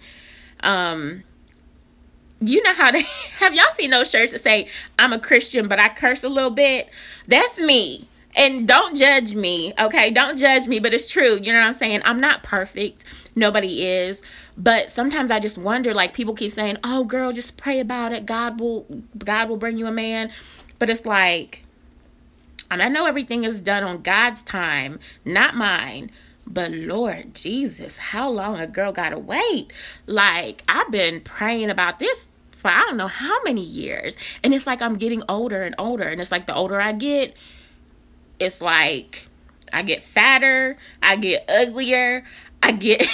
You know how to, have y'all seen those shirts that say, I'm a Christian, but I curse a little bit? That's me. And don't judge me, okay? Don't judge me, but it's true. You know what I'm saying? I'm not perfect. Nobody is. But sometimes I just wonder, like people keep saying, oh girl, just pray about it. God will bring you a man. But it's like, and I know everything is done on God's time, not mine. But Lord Jesus, how long a girl gotta wait? Like, I've been praying about this for I don't know how many years. And it's like I'm getting older and older. And it's like the older I get, it's like I get fatter, I get uglier, I get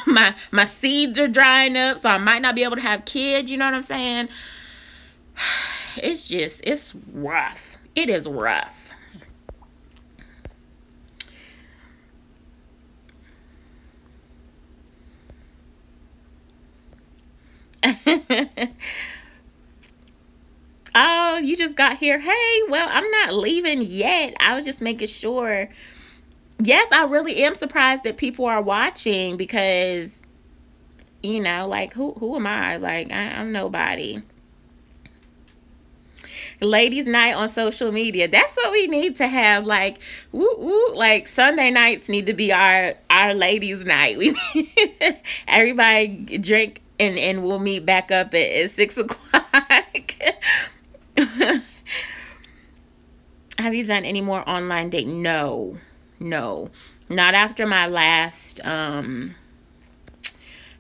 my seeds are drying up, so I might not be able to have kids, you know what I'm saying? It's rough. It is rough. Oh, you just got here. Hey, well, I'm not leaving yet. I was just making sure. Yes, I really am surprised that people are watching because, you know, like, who am I? Like, I'm nobody. Ladies' night on social media. That's what we need to have. Like, woo, like Sunday nights need to be our ladies' night. We everybody drink and we'll meet back up at 6 o'clock. Have you done any more online dating? No, not after my last, not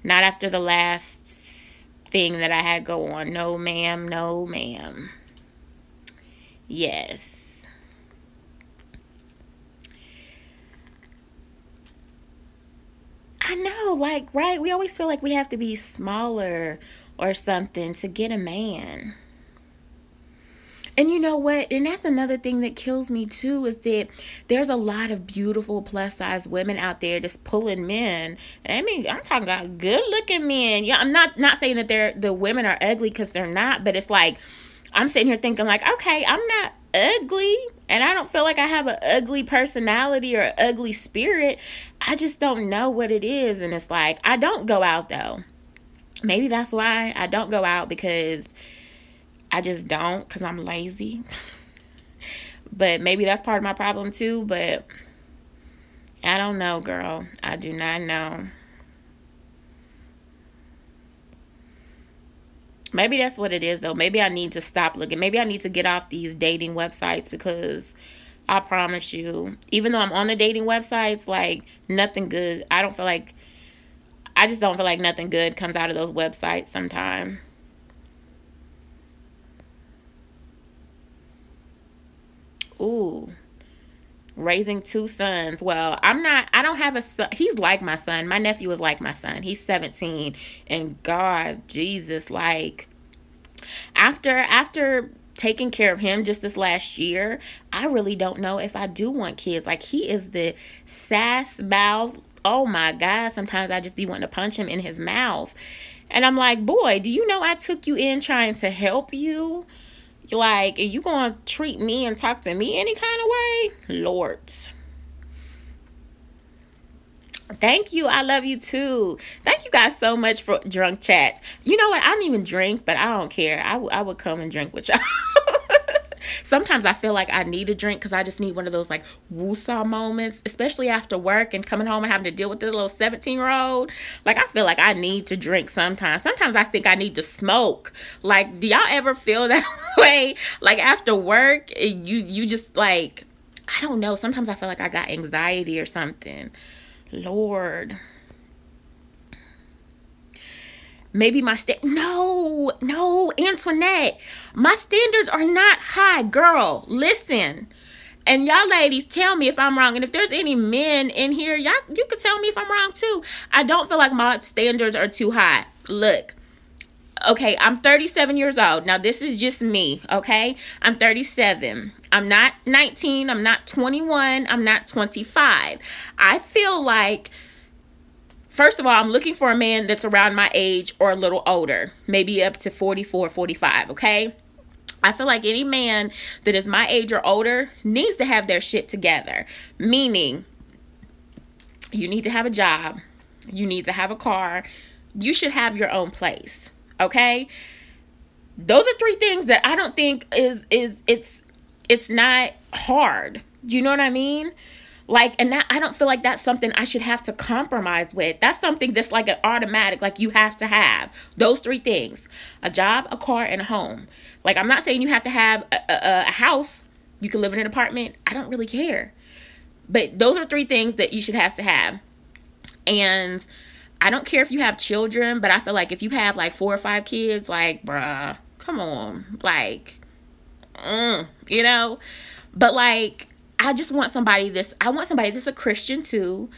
after the last thing that I had go on. No, ma'am. Yes. I know, like, right? We always feel like we have to be smaller or something to get a man. And you know what? And that's another thing that kills me too, is that there's a lot of beautiful plus size women out there just pulling men. And I mean, I'm talking about good looking men. Yeah, I'm not saying that the women are ugly, because they're not, but it's like, I'm sitting here thinking like, okay, I'm not ugly and I don't feel like I have an ugly personality or ugly spirit. I just don't know what it is. And it's like, I don't go out though. Maybe that's why I don't go out, because I just don't, because I'm lazy. But maybe that's part of my problem too. But I don't know, girl. I do not know. Maybe that's what it is, though. Maybe I need to stop looking. Maybe I need to get off these dating websites, because I promise you, even though I'm on the dating websites, like, nothing good. I just don't feel like nothing good comes out of those websites sometimes. Ooh. Raising two sons. Well, I don't have a son. He's like my son. My nephew is like my son. He's 17. And God, Jesus, like, after taking care of him just this last year, I really don't know if I do want kids. Like, he is the sass mouth. Oh my God. Sometimes I just be wanting to punch him in his mouth. And I'm like, boy, do you know I took you in trying to help you? Like, and you gonna treat me and talk to me any kind of way? Lord. Thank you. I love you too. Thank you guys so much for drunk chats. You know what? I don't even drink, but I don't care. I would come and drink with y'all. Sometimes I feel like I need a drink because I just need one of those like woosah moments, especially after work and coming home and having to deal with this little 17-year-old. Like, I feel like I need to drink sometimes. Sometimes I think I need to smoke. Like, do y'all ever feel that way? Like, after work, you just like, I don't know. Sometimes I feel like I got anxiety or something. Lord. Maybe no, Antoinette, my standards are not high, girl. Listen, and y'all ladies, tell me if I'm wrong. And if there's any men in here, y'all, you can tell me if I'm wrong too. I don't feel like my standards are too high. Look, okay, I'm 37 years old. Now, this is just me, okay? I'm 37. I'm not 19. I'm not 21. I'm not 25. I feel like, first of all, I'm looking for a man that's around my age or a little older, maybe up to 44, 45, okay? I feel like any man that is my age or older needs to have their shit together, meaning you need to have a job, you need to have a car, you should have your own place, okay? Those are three things that I don't think it's not hard. Do you know what I mean? Like, and that, I don't feel like that's something I should have to compromise with. That's something that's like an automatic, like you have to have those three things: a job, a car, and a home. Like, I'm not saying you have to have a house. You can live in an apartment. I don't really care. But those are three things that you should have to have. And I don't care if you have children, but I feel like if you have like 4 or 5 kids, like, bruh, come on. Like, you know? But like, I want somebody that's a Christian too.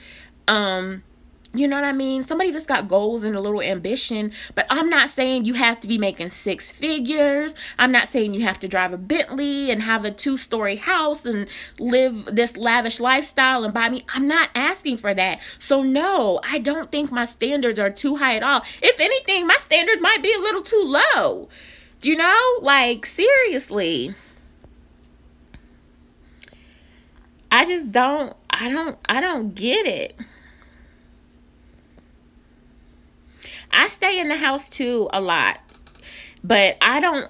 You know what I mean? Somebody that's got goals and a little ambition. But I'm not saying you have to be making 6 figures. I'm not saying you have to drive a Bentley and have a 2-story house and live this lavish lifestyle and buy me. I'm not asking for that. So no, I don't think my standards are too high at all. If anything, my standards might be a little too low. Do you know? Like, seriously. I just don't get it. I stay in the house too a lot. But I'm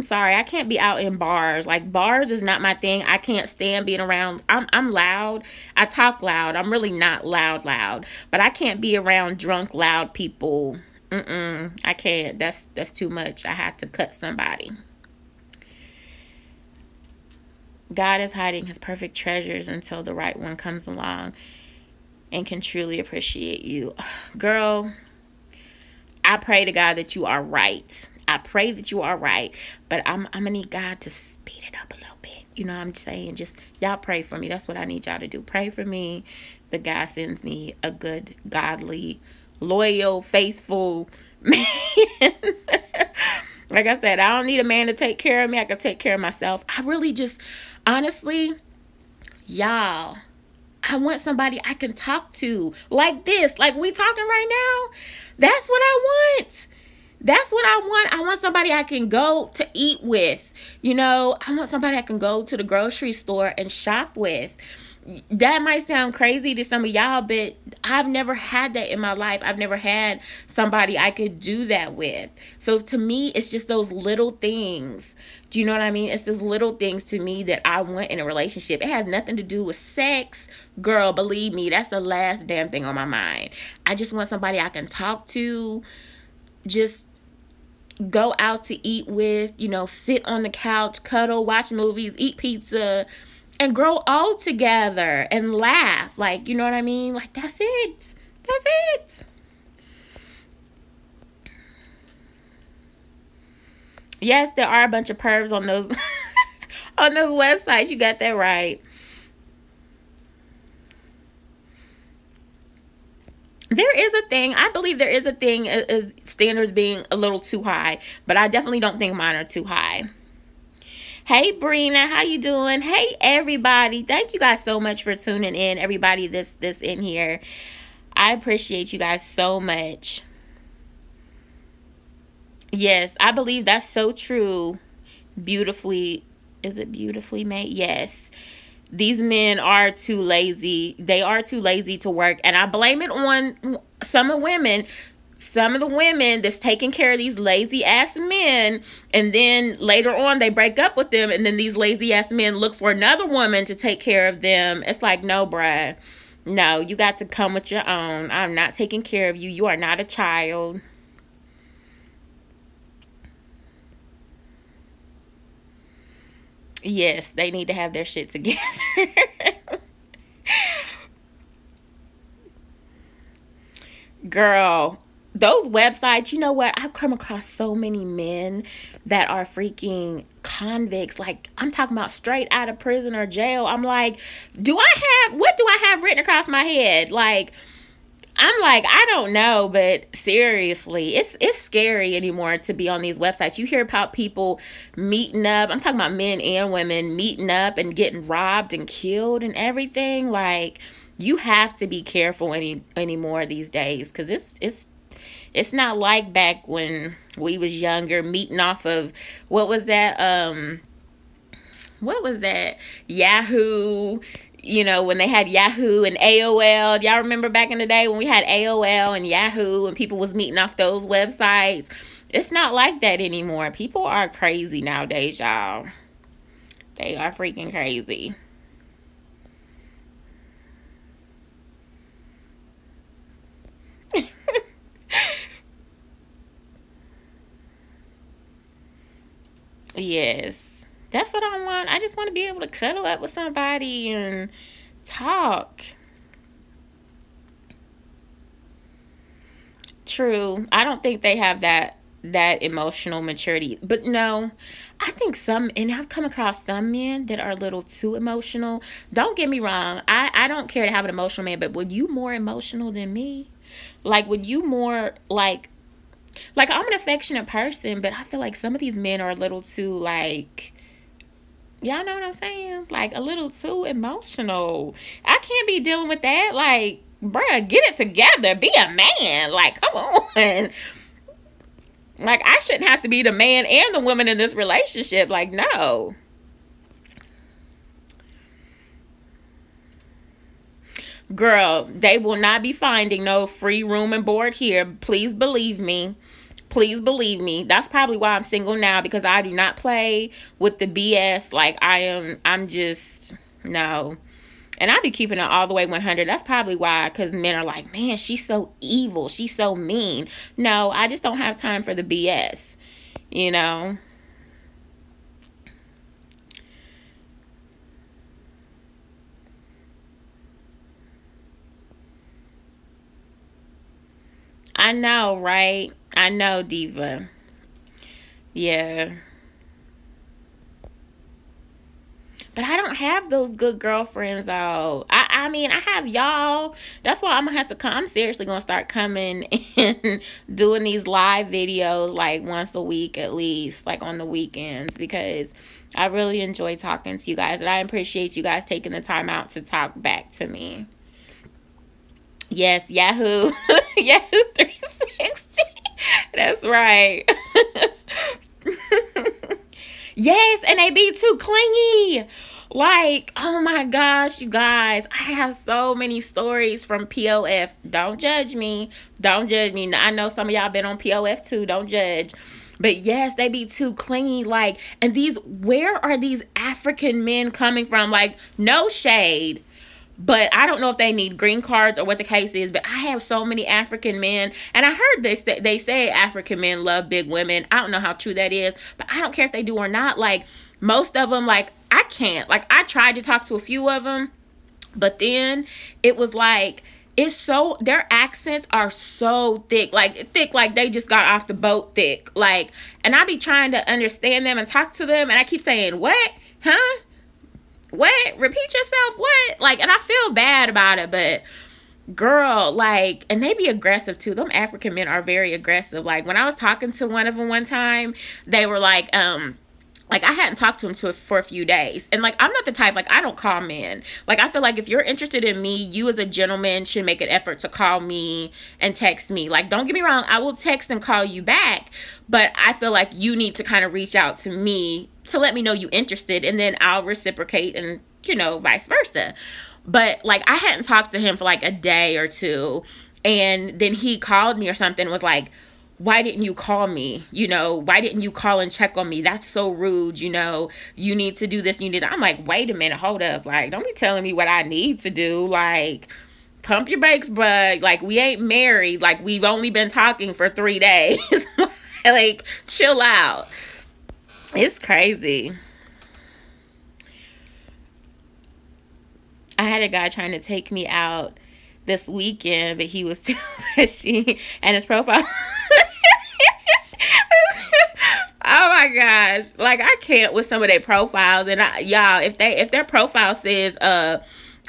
sorry, I can't be out in bars. Like, bars is not my thing. I can't stand being around. I'm loud. I talk loud. I'm really not loud. But I can't be around drunk, loud people. I can't. That's too much. I have to cut somebody. God is hiding his perfect treasures until the right one comes along and can truly appreciate you. Girl, I pray to God that you are right. I pray that you are right. But I'm going to need God to speed it up a little bit. You know what I'm saying? Just, y'all pray for me. That's what I need y'all to do. Pray for me that God sends me a good, godly, loyal, faithful man. Like I said, I don't need a man to take care of me. I can take care of myself. I really just, honestly, y'all, I want somebody I can talk to like this. Like we talking right now. That's what I want. That's what I want. I want somebody I can go to eat with. You know, I want somebody I can go to the grocery store and shop with. That might sound crazy to some of y'all, but I've never had that in my life. I've never had somebody I could do that with. So to me, it's just those little things. Do you know what I mean? It's those little things to me that I want in a relationship. It has nothing to do with sex. Girl, believe me, that's the last damn thing on my mind. I just want somebody I can talk to. Just go out to eat with, you know, sit on the couch, cuddle, watch movies, eat pizza, and grow old together and laugh. Like, you know what I mean? Like, that's it. That's it. Yes, there are a bunch of pervs on those on those websites. You got that right. There is a thing. I believe there is a thing as standards being a little too high, but I definitely don't think mine are too high. Hey Brina, how you doing? Hey everybody. Thank you guys so much for tuning in. Everybody this in here. I appreciate you guys so much. Yes, I believe that's so true. Beautifully, is it beautifully made? Yes. These men are too lazy. They are too lazy to work. And I blame it on some of women. Some of the women that's taking care of these lazy ass men, and then later on they break up with them, and then these lazy ass men look for another woman to take care of them. It's like, no, bruh. No, you got to come with your own. I'm not taking care of you. You are not a child. Yes, they need to have their shit together. Girl, those websites, you know what? I've come across so many men that are freaking convicts. Like, I'm talking about straight out of prison or jail. I'm like, what do I have written across my head? Like, I'm like, I don't know, but seriously, it's scary anymore to be on these websites. You hear about people meeting up. I'm talking about men and women meeting up and getting robbed and killed and everything. Like, you have to be careful anymore these days, because it's not like back when we was younger, meeting off of what was that, Yahoo. You know, when they had Yahoo and AOL. Y'all remember back in the day when we had AOL and Yahoo and people was meeting off those websites? It's not like that anymore. People are crazy nowadays, y'all. They are freaking crazy. Yes. That's what I want. I just want to be able to cuddle up with somebody and talk. True. I don't think they have that emotional maturity. But no, I think and I've come across some men that are a little too emotional. Don't get me wrong. I don't care to have an emotional man, but when you more emotional than me, like when you more like I'm an affectionate person, but I feel like some of these men are a little too like, y'all know what I'm saying? Like a little too emotional. I can't be dealing with that. Like, bruh, get it together. Be a man. Like, come on. Like, I shouldn't have to be the man and the woman in this relationship. Like, no. Girl, they will not be finding no free room and board here. Please believe me. Please believe me. That's probably why I'm single now, because I do not play with the BS. Like, I'm just, no. And I be keeping it all the way 100. That's probably why, because men are like, man, she's so evil. She's so mean. No, I just don't have time for the BS, you know. I know, right? I know, Diva. Yeah. But I don't have those good girlfriends though. I mean, I have y'all. That's why I'm gonna have to come. I'm seriously gonna start coming and doing these live videos like once a week at least, like on the weekends, because I really enjoy talking to you guys, and I appreciate you guys taking the time out to talk back to me. Yes, Yahoo. Yahoo 360. That's right. Yes, and they be too clingy. Like, oh my gosh, you guys. I have so many stories from POF. Don't judge me. Don't judge me. I know some of y'all been on POF too. Don't judge. But yes, they be too clingy. Like, and where are these African men coming from? Like, no shade. But I don't know if they need green cards or what the case is. But I have so many African men, and I heard they say African men love big women. I don't know how true that is, but I don't care if they do or not. Like, most of them, like, I can't. Like, I tried to talk to a few of them, but then it was like, it's so, their accents are so thick like they just got off the boat thick. Like, and I be trying to understand them and talk to them, and I keep saying, what? Huh? What? Repeat yourself? What? Like, and I feel bad about it, but girl, like, and they be aggressive too. Them African men are very aggressive. Like, when I was talking to one of them one time, they were like I hadn't talked to him for a few days. And, like, I'm not the type, like, I don't call men. Like, I feel like if you're interested in me, you as a gentleman should make an effort to call me and text me. Like, don't get me wrong, I will text and call you back. But I feel like you need to kind of reach out to me to let me know you're interested. And then I'll reciprocate and, you know, vice versa. But, like, I hadn't talked to him for, like, a day or two. And then he called me or something and was like, why didn't you call me? You know, why didn't you call and check on me? That's so rude. You know, you need to do this. You need. I'm like, wait a minute, hold up. Like, don't be telling me what I need to do. Like, pump your brakes, bud. Like, we ain't married. Like, we've only been talking for 3 days. Like, chill out. It's crazy. I had a guy trying to take me out this weekend, but he was too pushy, and his profile. Oh my gosh, like, I can't with some of their profiles. And y'all, if their profile says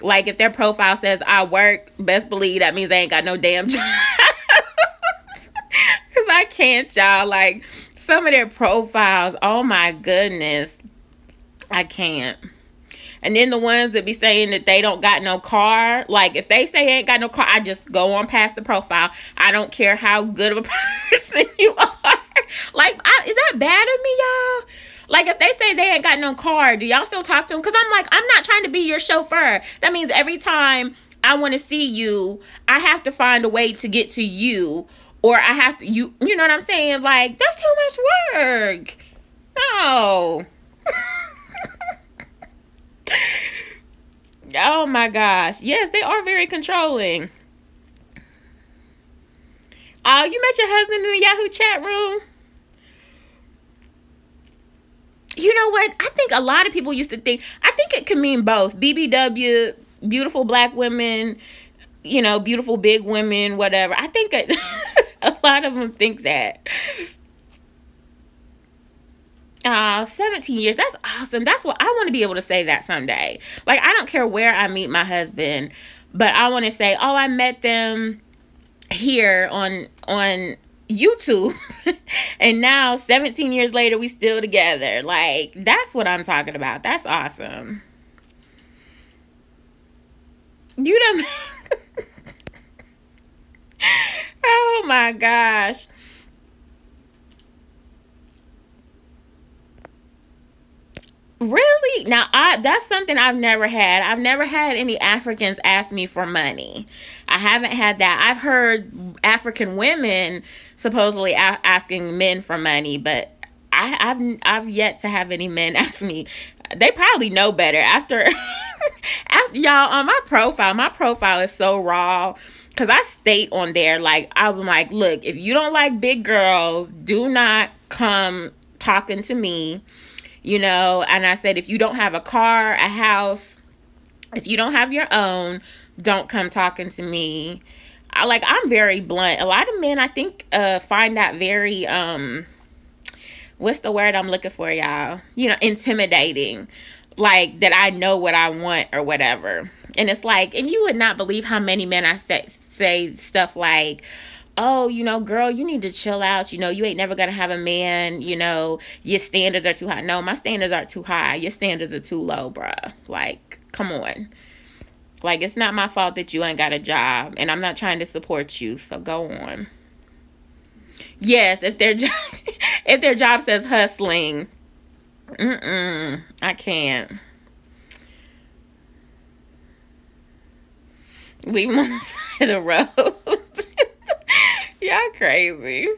like, if their profile says I work, best believe that means they ain't got no damn job. Because I can't, y'all. Like, some of their profiles, oh my goodness, I can't. And then the ones that be saying that they don't got no car, like, if they say they ain't got no car, I just go on past the profile. I don't care how good of a person you are. Like, is that bad of me, y'all? Like, if they say they ain't got no car, do y'all still talk to them? Because I'm like, I'm not trying to be your chauffeur. That means every time I want to see you, I have to find a way to get to you. Or I have to, you know what I'm saying? Like, that's too much work. No. Oh my gosh. Yes, they are very controlling. Oh, you met your husband in the Yahoo chat room? You know what? I think a lot of people used to think, I think it could mean both. BBW, beautiful black women, you know, beautiful big women, whatever. I think a lot of them think that. 17 years. That's awesome. That's what I want to be able to say that someday. Like, I don't care where I meet my husband, but I want to say, oh, I met them here on YouTube. And now 17 years later, we still together. Like, that's what I'm talking about. That's awesome. You know. Oh my gosh. Really? Now, that's something I've never had. I've never had any Africans ask me for money. I haven't had that. I've heard African women supposedly asking men for money, but I've yet to have any men ask me. They probably know better. After y'all, on my profile is so raw. Because I state on there, like, I'm like, look, if you don't like big girls, do not come talking to me. You know, and I said, if you don't have a car, a house, if you don't have your own, don't come talking to me. I'm very blunt. A lot of men, I think, find that very, what's the word I'm looking for, y'all? You know, intimidating. Like, that I know what I want or whatever. And it's like, and you would not believe how many men I say stuff like, oh, you know, girl, you need to chill out. You know, you ain't never going to have a man. You know, your standards are too high. No, my standards aren't too high. Your standards are too low, bruh. Like, come on. Like, it's not my fault that you ain't got a job. And I'm not trying to support you. So go on. Yes, if their job says hustling, I can't. Leave them on the side of the road. Y'all crazy.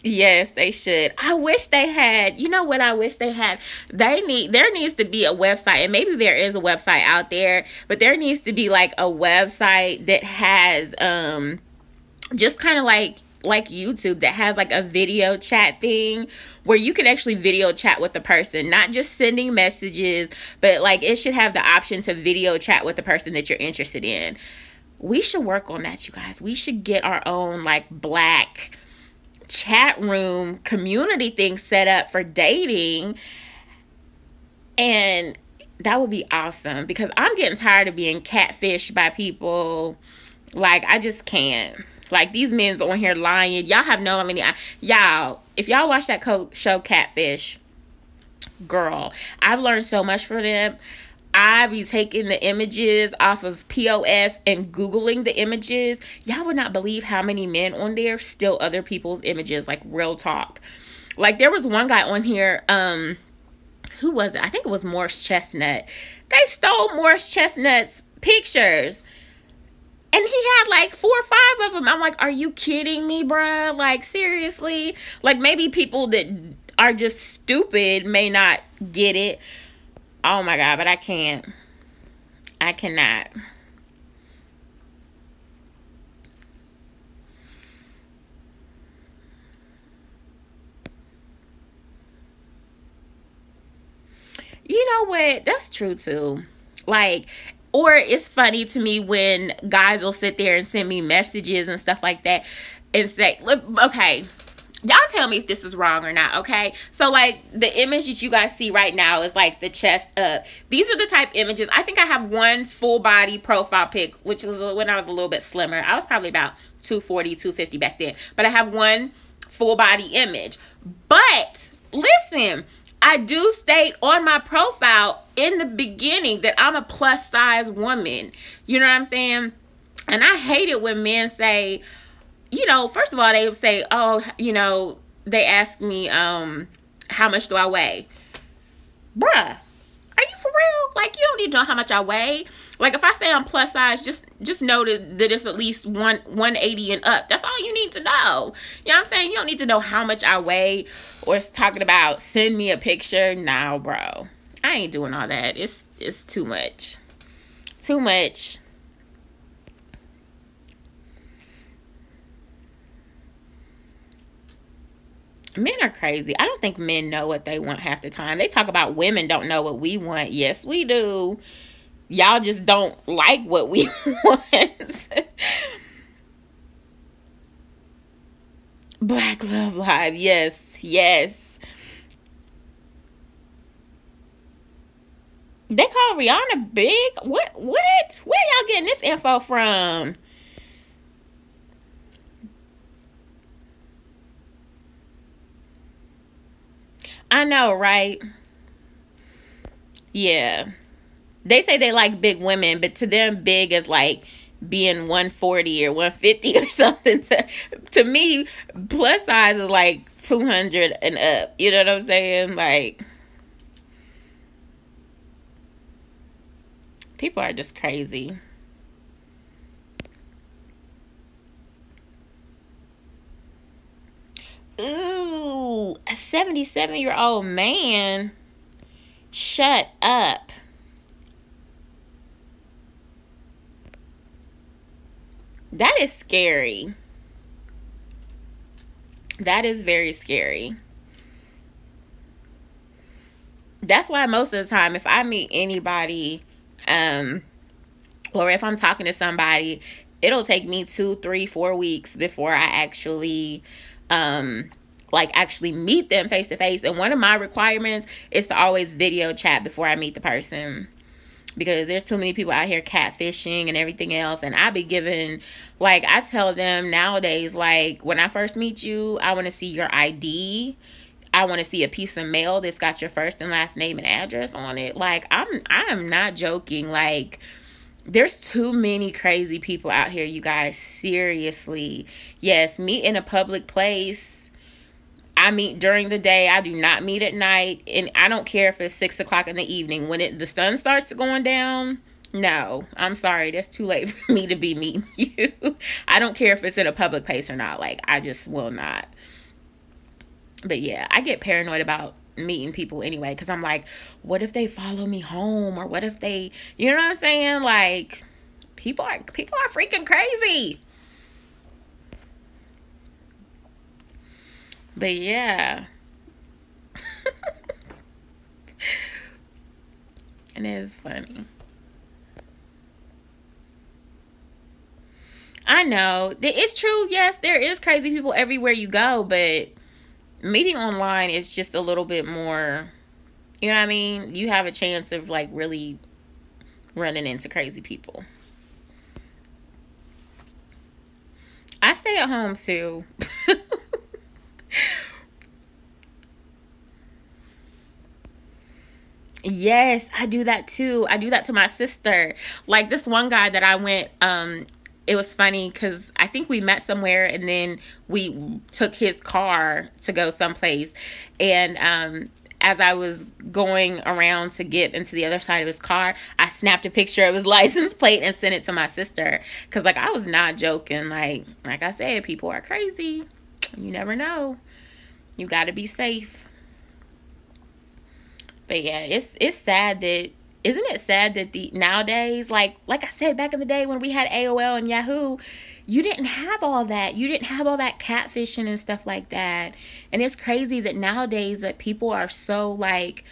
Yes, they should. I wish they had, you know what I wish they had? There needs to be a website, and maybe there is a website out there, but there needs to be like a website that has just kind of like YouTube, that has like a video chat thing where you can actually video chat with the person, not just sending messages, but like it should have the option to video chat with the person that you're interested in. We should work on that, you guys. We should get our own like Black chat room community thing set up for dating, and that would be awesome, because I'm getting tired of being catfished by people. Like, I just can't. Like, these men's on here lying. Y'all have no, I mean, y'all, if y'all watch that show Catfish, girl, I've learned so much from them. I be taking the images off of POF and Googling the images. Y'all would not believe how many men on there steal other people's images, like real talk. Like, there was one guy on here, who was it? I think it was Morris Chestnut. They stole Morris Chestnut's pictures. And he had like 4 or 5 of them. I'm like, are you kidding me, bruh? Like, seriously? Like, maybe people that are just stupid may not get it. Oh my God, but I can't. I cannot. You know what? That's true too. Like, or it's funny to me when guys will sit there and send me messages and stuff like that and say, look, okay, y'all tell me if this is wrong or not, okay? So, like, the image that you guys see right now is, like, the chest up. These are the type images. I think I have one full-body profile pic, which was when I was a little bit slimmer. I was probably about 240, 250 back then. But I have one full-body image. But, listen, I do state on my profile in the beginning that I'm a plus-size woman. You know what I'm saying? And I hate it when men say, you know, first of all, they would say, oh, you know, they ask me, how much do I weigh? Bruh, are you for real? Like, you don't need to know how much I weigh. Like, if I say I'm plus size, just know that it's at least 180 and up. That's all you need to know. You know what I'm saying? You don't need to know how much I weigh, or it's talking about send me a picture. Nah, bro. I ain't doing all that. It's too much. Too much. Men are crazy. I don't think men know what they want half the time. They talk about women don't know what we want. Yes, we do. Y'all just don't like what we want. Black Love Live. Yes, yes. They call Rihanna big? What? Where y'all getting this info from? I know, right? Yeah. They say they like big women, but to them, big is like being 140 or 150 or something. To me, plus size is like 200 and up. You know what I'm saying? Like, people are just crazy. Ooh, a 77-year-old man. Shut up. That is scary. That is very scary. That's why most of the time, if I meet anybody, or if I'm talking to somebody, it'll take me 2, 3, 4 weeks before I actually like actually meet them face to face. And one of my requirements is to always video chat before I meet the person, because there's too many people out here catfishing and everything else. And I be giving, like, I tell them nowadays, like, when I first meet you, I want to see your ID. I want to see a piece of mail that's got your first and last name and address on it. Like, I am not joking. Like, there's too many crazy people out here, you guys. Seriously. Yes, meet in a public place. I meet during the day. I do not meet at night. And I don't care if it's 6 o'clock in the evening. When the sun starts going down, no. I'm sorry. That's too late for me to be meeting you. I don't care if it's in a public place or not. Like, I just will not. But yeah, I get paranoid about meeting people anyway, because I'm like, what if they follow me home, or what if they, you know what I'm saying? Like, people are freaking crazy. But yeah. And it is funny. I know. It's true. Yes, there is crazy people everywhere you go, but meeting online is just a little bit more, you know what I mean? You have a chance of like really running into crazy people. I stay at home too. Yes, I do that too. I do that to my sister. Like this one guy that I went, it was funny because I think we met somewhere and then we took his car to go someplace. And as I was going around to get into the other side of his car, I snapped a picture of his license plate and sent it to my sister. Because like I was not joking. Like I said, people are crazy. You never know. You got to be safe. But yeah, it's sad that, isn't it sad that the nowadays, like I said back in the day when we had AOL and Yahoo, you didn't have all that. You didn't have all that catfishing and stuff like that. And it's crazy that nowadays that people are so like,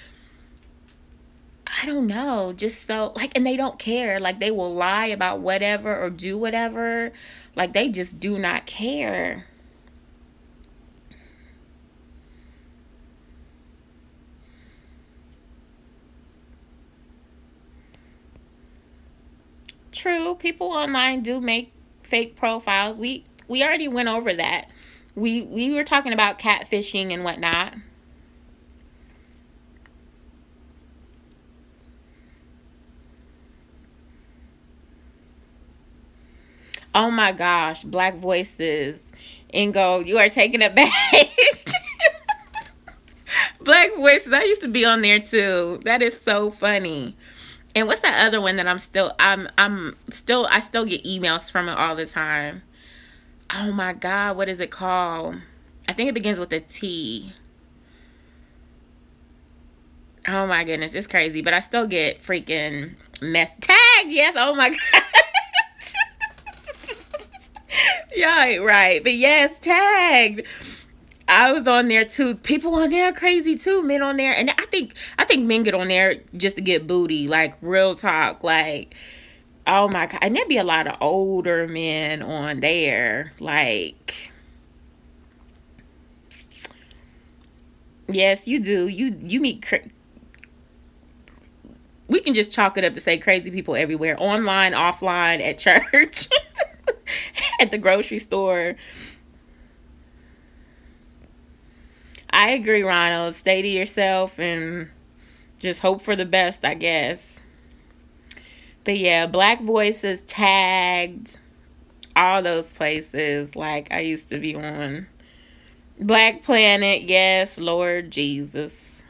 I don't know, just so like, and they don't care. Like they will lie about whatever or do whatever. Like they just do not care. True, people online do make fake profiles. We already went over that. We were talking about catfishing and whatnot. Oh my gosh, Black Voices. Ingo, you are taking it back. Black Voices. I used to be on there too. That is so funny. And what's that other one that I still get emails from it all the time. Oh my God, what is it called? I think it begins with a T. Oh my goodness, it's crazy, but I still get freaking tagged. Yes, oh my God. Yeah, right. But yes, tagged. I was on there too. People on there are crazy too. Men on there, and I think men get on there just to get booty. Like real talk. Like, oh my God, and there'd be a lot of older men on there. Like, yes, you do. You meet. We can just chalk it up to say crazy people everywhere, online, offline, at church, at the grocery store. I agree, Ronald. Stay to yourself and just hope for the best, I guess. But yeah, Black Voices, tagged, all those places. Like I used to be on Black Planet. Yes, Lord Jesus.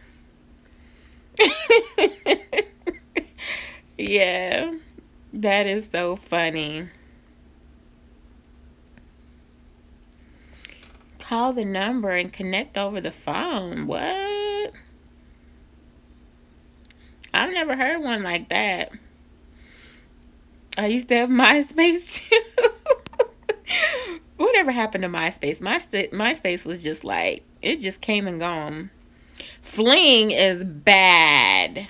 Yeah, that is so funny. Call the number and connect over the phone. What? I've never heard one like that. I used to have MySpace too. Whatever happened to MySpace? MySpace was just like, it just came and gone. Fling is bad.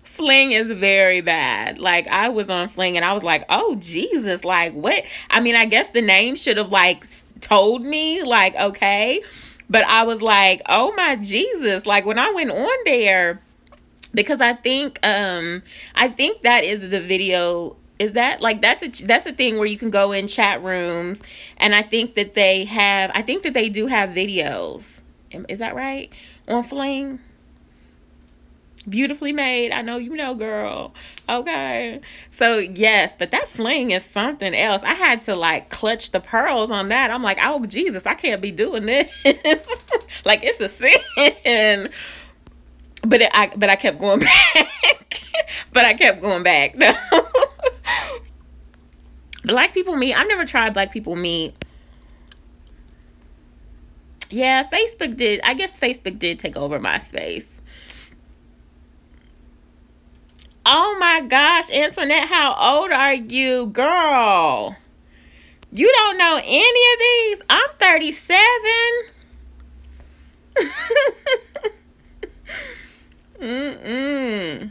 Fling is very bad. Like I was on Fling and I was like, oh Jesus, like what? I mean, I guess the name should have like told me, like, okay. But I was like, oh my Jesus. Like when I went on there, because I think that is the video. Is that like that's a thing where you can go in chat rooms, and I think that they do have videos. Is that right? On Fling? Beautifully made. I know you know, girl. Okay. So yes, but that Fling is something else. I had to like clutch the pearls on that. I'm like, oh Jesus, I can't be doing this. Like it's a sin. But I kept going back. But I kept going back. No. Black People Meet. I've never tried Black People Meet. Yeah, Facebook did. I guess Facebook did take over MySpace. Oh my gosh, Antoinette, how old are you, girl? You don't know any of these? I'm 37. Mm-mm.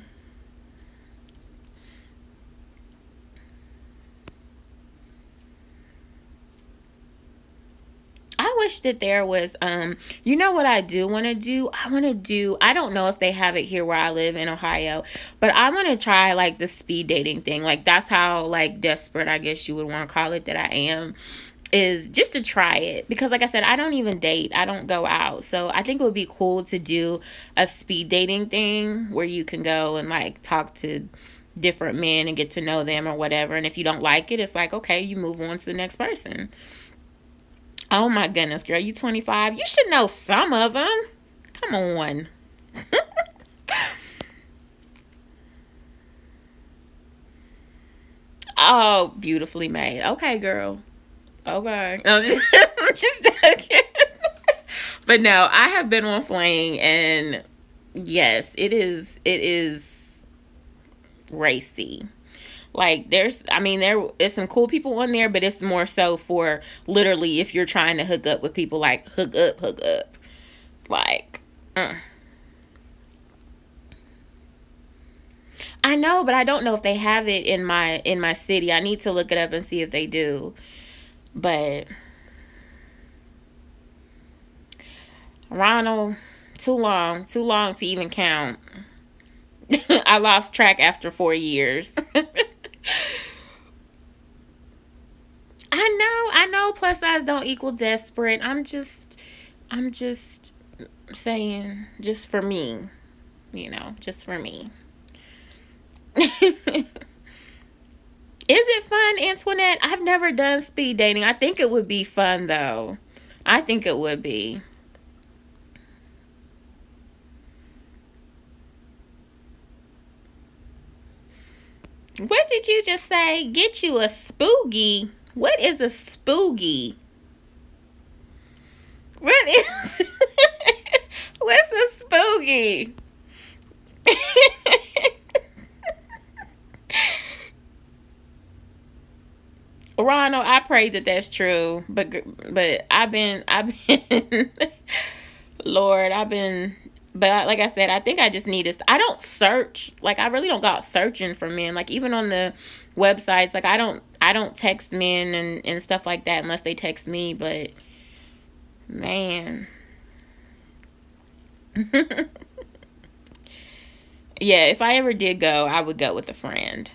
I wish that there was you know what I do want to do? I don't know if they have it here where I live in Ohio, but I want to try like the speed dating thing. Like that's how like desperate I guess you would want to call it that I am, is just to try it, because like I said, I don't even date. I don't go out. So I think it would be cool to do a speed dating thing where you can go and like talk to different men and get to know them or whatever. And if you don't like it, it's like, okay, you move on to the next person. Oh my goodness, girl, you 25. You should know some of them. Come on. Oh, beautifully made. Okay, girl. Okay. No, I'm just joking. But no, I have been on Fling, and yes, it is racy. Like there is some cool people on there, but it's more so for literally if you're trying to hook up with people, like hook up. Like, I know, but I don't know if they have it in my city. I need to look it up and see if they do. But Ronald, too long to even count. I lost track after 4 years. I know plus size don't equal desperate. I'm just saying, just for me, just for me. Is it fun, Antoinette? I've never done speed dating. I think it would be fun though. I think it would be. What did you just say? Get you a spoogie? What is a spoogie? What is what's a spoogie? Ronald, I pray that that's true, but I've been Lord, but like I said, I think I just need to. I don't search, like I really don't go out searching for men. Like even on the websites, like I don't text men and stuff like that unless they text me. But man, yeah, if I ever did go, I would go with a friend.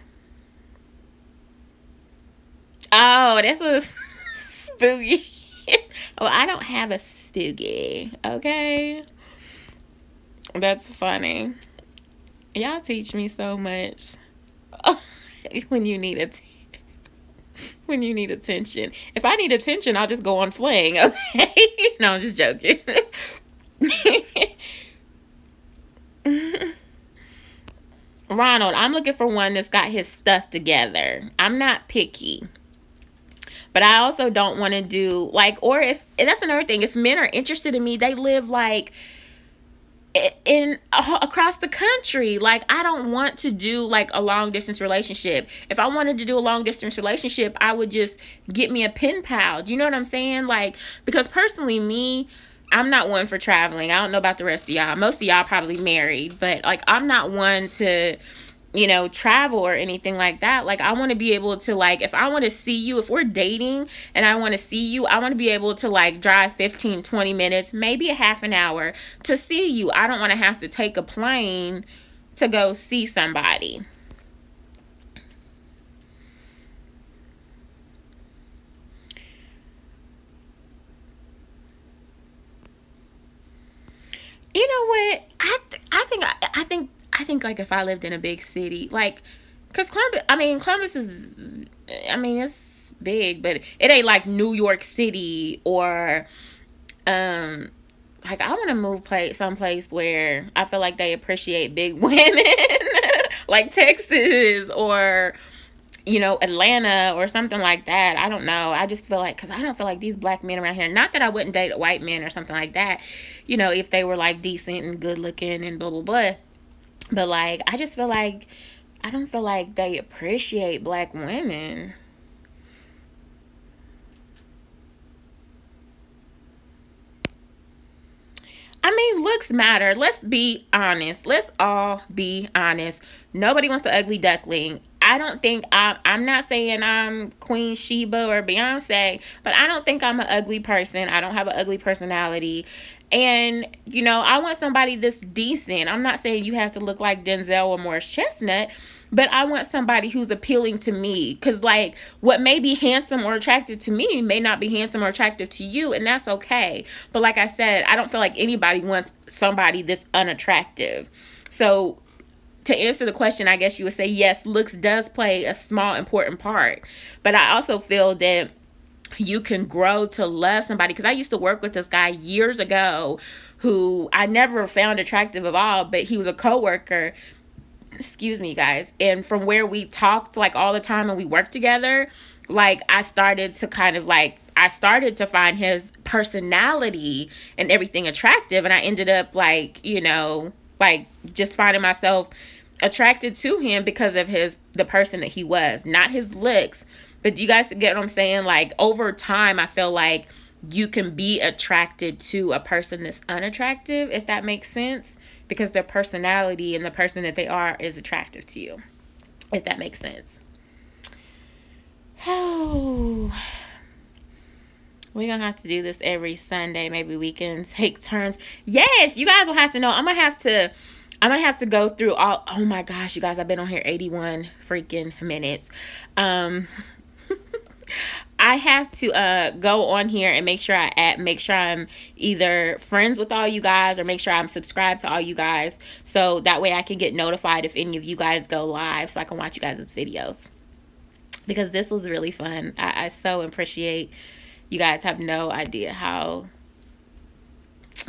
Oh, that's a spooky. Oh, I don't have a spooky. Okay, that's funny. Y'all teach me so much. when you need it, when you need attention. If I need attention, I'll just go on Fling. Okay, no, I'm just joking. Ronald, I'm looking for one that's got his stuff together. I'm not picky. But I also don't want to do like, or if, and that's another thing, if men are interested in me, they live like in across the country. Like I don't want to do like a long distance relationship. If I wanted to do a long distance relationship, I would just get me a pen pal. Do you know what I'm saying? Like, because personally me, I'm not one for traveling. I don't know about the rest of y'all. Most of y'all probably married, but like I'm not one to travel or anything like that. Like I want to be able to, like, if I want to see you, if we're dating and I want to see you, I want to be able to like drive 15-20 minutes, maybe a half an hour to see you. I don't want to have to take a plane to go see somebody. You know what? I think like if I lived in a big city, like, cause Columbus is, it's big, but it ain't like New York City or, like I want to move someplace where I feel like they appreciate big women, like Texas or you know, Atlanta or something like that. I don't know. I just feel like, because I don't feel like these black men around here, not that I wouldn't date a white man or something like that, you know, if they were like decent and good looking and blah, blah, blah. But like, I just feel like, I don't feel like they appreciate black women. I mean, looks matter. Let's be honest. Let's all be honest. Nobody wants an ugly duckling. I don't think I'm not saying I'm Queen Sheba or Beyonce, but I don't think I'm an ugly person. I don't have an ugly personality. And, you know, I want somebody that's decent. I'm not saying you have to look like Denzel or Morris Chestnut, but I want somebody who's appealing to me. Because, like, what may be handsome or attractive to me may not be handsome or attractive to you, and that's okay. But like I said, I don't feel like anybody wants somebody that's unattractive. So, to answer the question, I guess you would say, yes, looks does play a small, important part. But I also feel that you can grow to love somebody, because I used to work with this guy years ago who I never found attractive at all, but he was a coworker. Excuse me, guys. And from where we talked like all the time and we worked together, like I started to kind of like, I started to find his personality and everything attractive, and I ended up like, you know, like just finding myself attracted to him because of the person that he was, not his looks. But do you guys get what I'm saying? Like, over time, I feel like you can be attracted to a person that's unattractive, if that makes sense, because their personality and the person that they are is attractive to you, if that makes sense. Oh, we're gonna have to do this every Sunday. Maybe we can take turns. Yes, you guys will have to know. I'm gonna have to go through all. Oh my gosh, you guys, I've been on here 81 freaking minutes. I have to go on here and make sure I'm either friends with all you guys or make sure I'm subscribed to all you guys, so that way I can get notified if any of you guys go live, so I can watch you guys' videos, because this was really fun. I so appreciate you guys. Have no idea how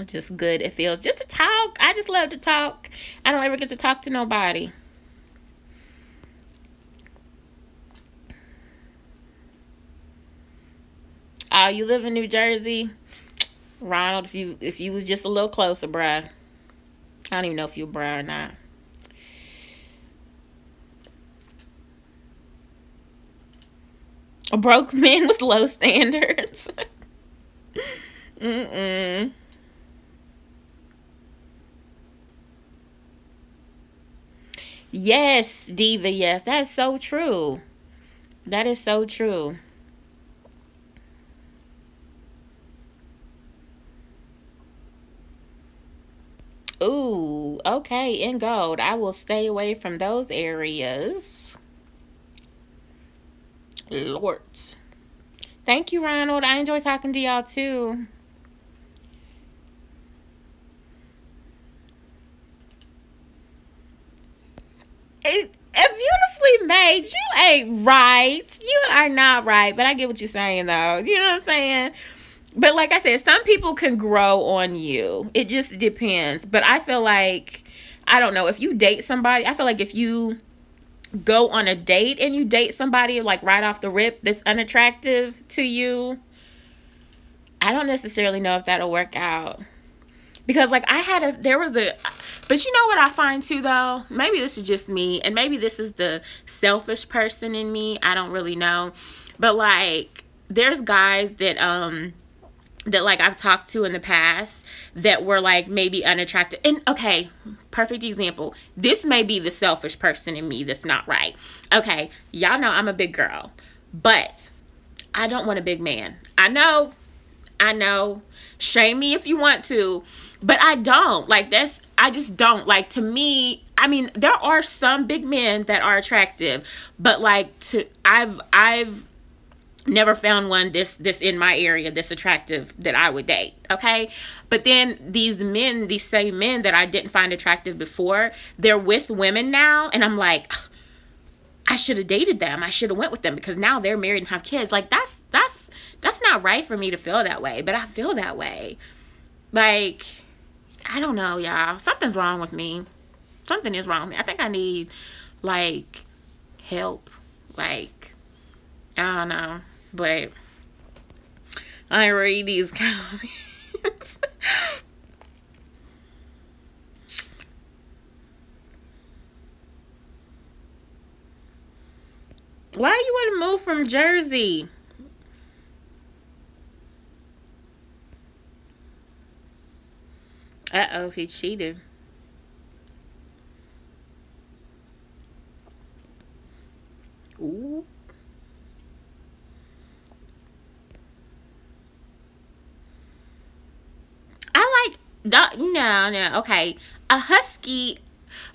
just good it feels just to talk. I just love to talk. I don't ever get to talk to nobody. Oh, you live in New Jersey? Ronald, if you was just a little closer, bruh. I don't even know if you're bruh or not. A broke man with low standards. Mm-mm. Yes, Diva, yes. That's so true. That is so true. Ooh, okay, in gold. I will stay away from those areas. Lords. Thank you, Ronald. I enjoy talking to y'all too. Beautifully made. You ain't right. You are not right. But I get what you're saying, though. You know what I'm saying? But like I said, some people can grow on you. It just depends. But I feel like, I don't know, if you date somebody, I feel like if you go on a date and you date somebody like right off the rip that's unattractive to you, I don't necessarily know if that'll work out. Because like but you know what I find too though? Maybe this is just me, and maybe this is the selfish person in me. I don't really know. But like, there's guys that like I've talked to in the past that were like maybe unattractive. And okay, perfect example. This may be the selfish person in me that's not right. Okay, y'all know I'm a big girl, but I don't want a big man. I know. Shame me if you want to, but I don't. Like, I just don't. Like, to me, I mean, there are some big men that are attractive, but like I've never found one this in my area this attractive that I would date. Okay, but then these same men that I didn't find attractive before, they're with women now, and I'm like, I should have dated them. I should have went with them, because now they're married and have kids. Like, that's not right for me to feel that way, but I feel that way. Like, I don't know, y'all. Something's wrong with me. Something is wrong with me. I think I need like help. Like, I don't know. But I read these comments. Why you want to move from Jersey? Uh-oh, he cheated. Ooh. I like, no, okay. A husky,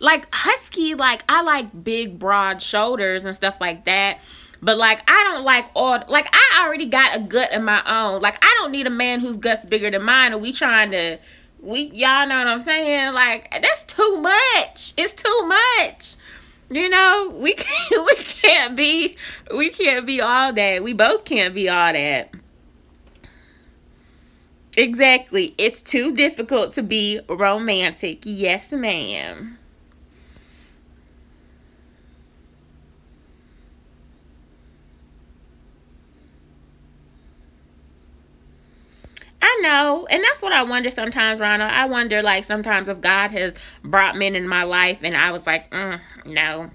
like, I like big, broad shoulders and stuff like that. But, like, I don't like like, I already got a gut of my own. Like, I don't need a man whose gut's bigger than mine, and y'all know what I'm saying? Like, that's too much. It's too much. You know, we can't be all that. We both can't be all that. Exactly. It's too difficult to be romantic. Yes, ma'am. I know. And that's what I wonder sometimes, Ronald. I wonder, like, sometimes if God has brought men in my life and I was like, no,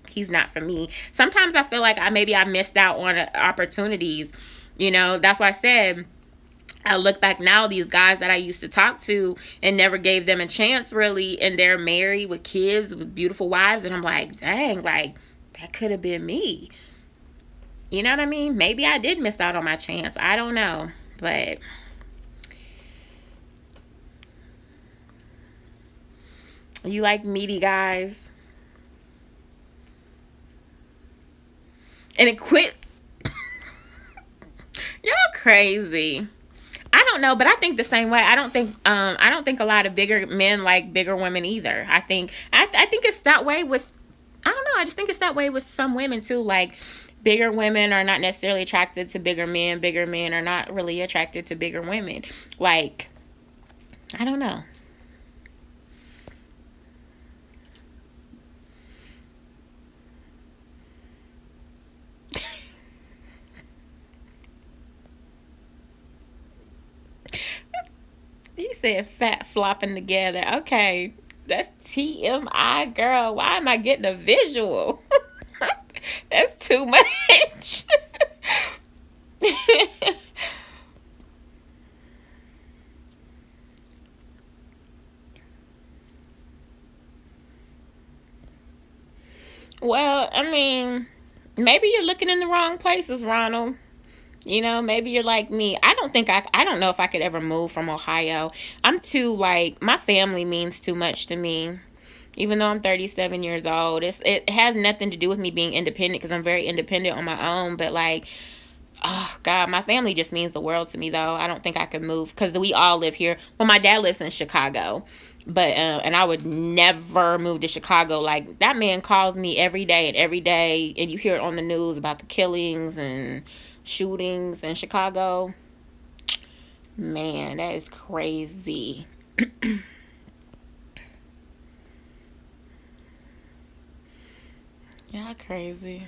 he's not for me. Sometimes I feel like maybe I missed out on opportunities. You know, that's why I said, I look back now, these guys that I used to talk to and never gave them a chance, really, and they're married with kids, with beautiful wives, and I'm like, dang, like, that could have been me. You know what I mean? Maybe I did miss out on my chance. I don't know. But you like meaty guys. And it quit. Y'all crazy. I don't know, but I think the same way. I don't think a lot of bigger men like bigger women either. I think it's that way with, I don't know, I just think it's that way with some women too. Like, bigger women are not necessarily attracted to bigger men. Bigger men are not really attracted to bigger women. Like, I don't know. You said fat flopping together. Okay. That's TMI, girl. Why am I getting a visual? That's too much. Well, I mean, maybe you're looking in the wrong places, Ronald. You know, maybe you're like me. I don't know if I could ever move from Ohio. I'm too, like, my family means too much to me. Even though I'm 37 years old, it has nothing to do with me being independent, because I'm very independent on my own. But, like, oh, God, my family just means the world to me, though. I don't think I could move, because we all live here. Well, my dad lives in Chicago, but and I would never move to Chicago. Like, that man calls me every day, and you hear it on the news about the killings and shootings in Chicago. Man, that is crazy. Yeah, crazy.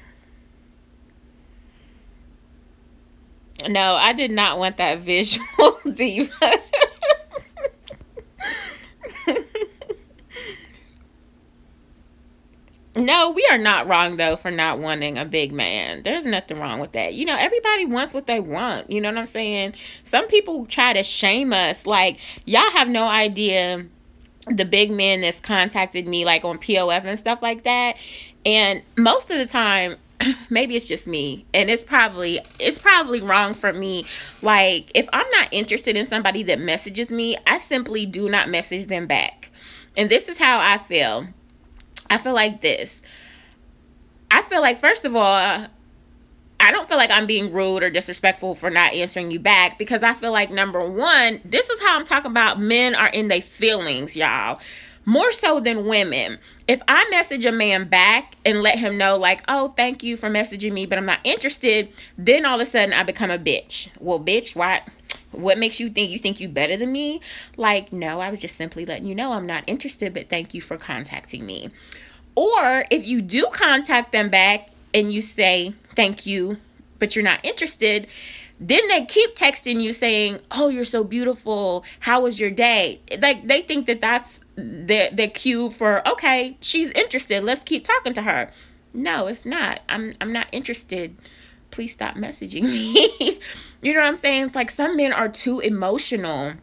No, I did not want that visual, diva. No, we are not wrong, though, for not wanting a big man. There's nothing wrong with that. You know, everybody wants what they want. You know what I'm saying? Some people try to shame us. Like, y'all have no idea the big men that's contacted me, like, on POF and stuff like that. And most of the time, maybe it's just me, and it's probably wrong for me. Like, if I'm not interested in somebody that messages me, I simply do not message them back. And this is how I feel. I feel like this. I feel like, first of all, I don't feel like I'm being rude or disrespectful for not answering you back, because I feel like, number one, this is how I'm talking about men are in their feelings, y'all. More so than women. If I message a man back and let him know, like, oh, thank you for messaging me, but I'm not interested, then all of a sudden I become a bitch. Well, bitch, what makes you think you better than me? Like, no, I was just simply letting you know I'm not interested, but thank you for contacting me. Or if you do contact them back, and you say thank you, but you're not interested, then they keep texting you saying, oh, you're so beautiful, how was your day? Like, they think that that's the cue for, okay, she's interested, let's keep talking to her. No, it's not. I'm not interested. Please stop messaging me. You know what I'm saying? It's like some men are too emotional.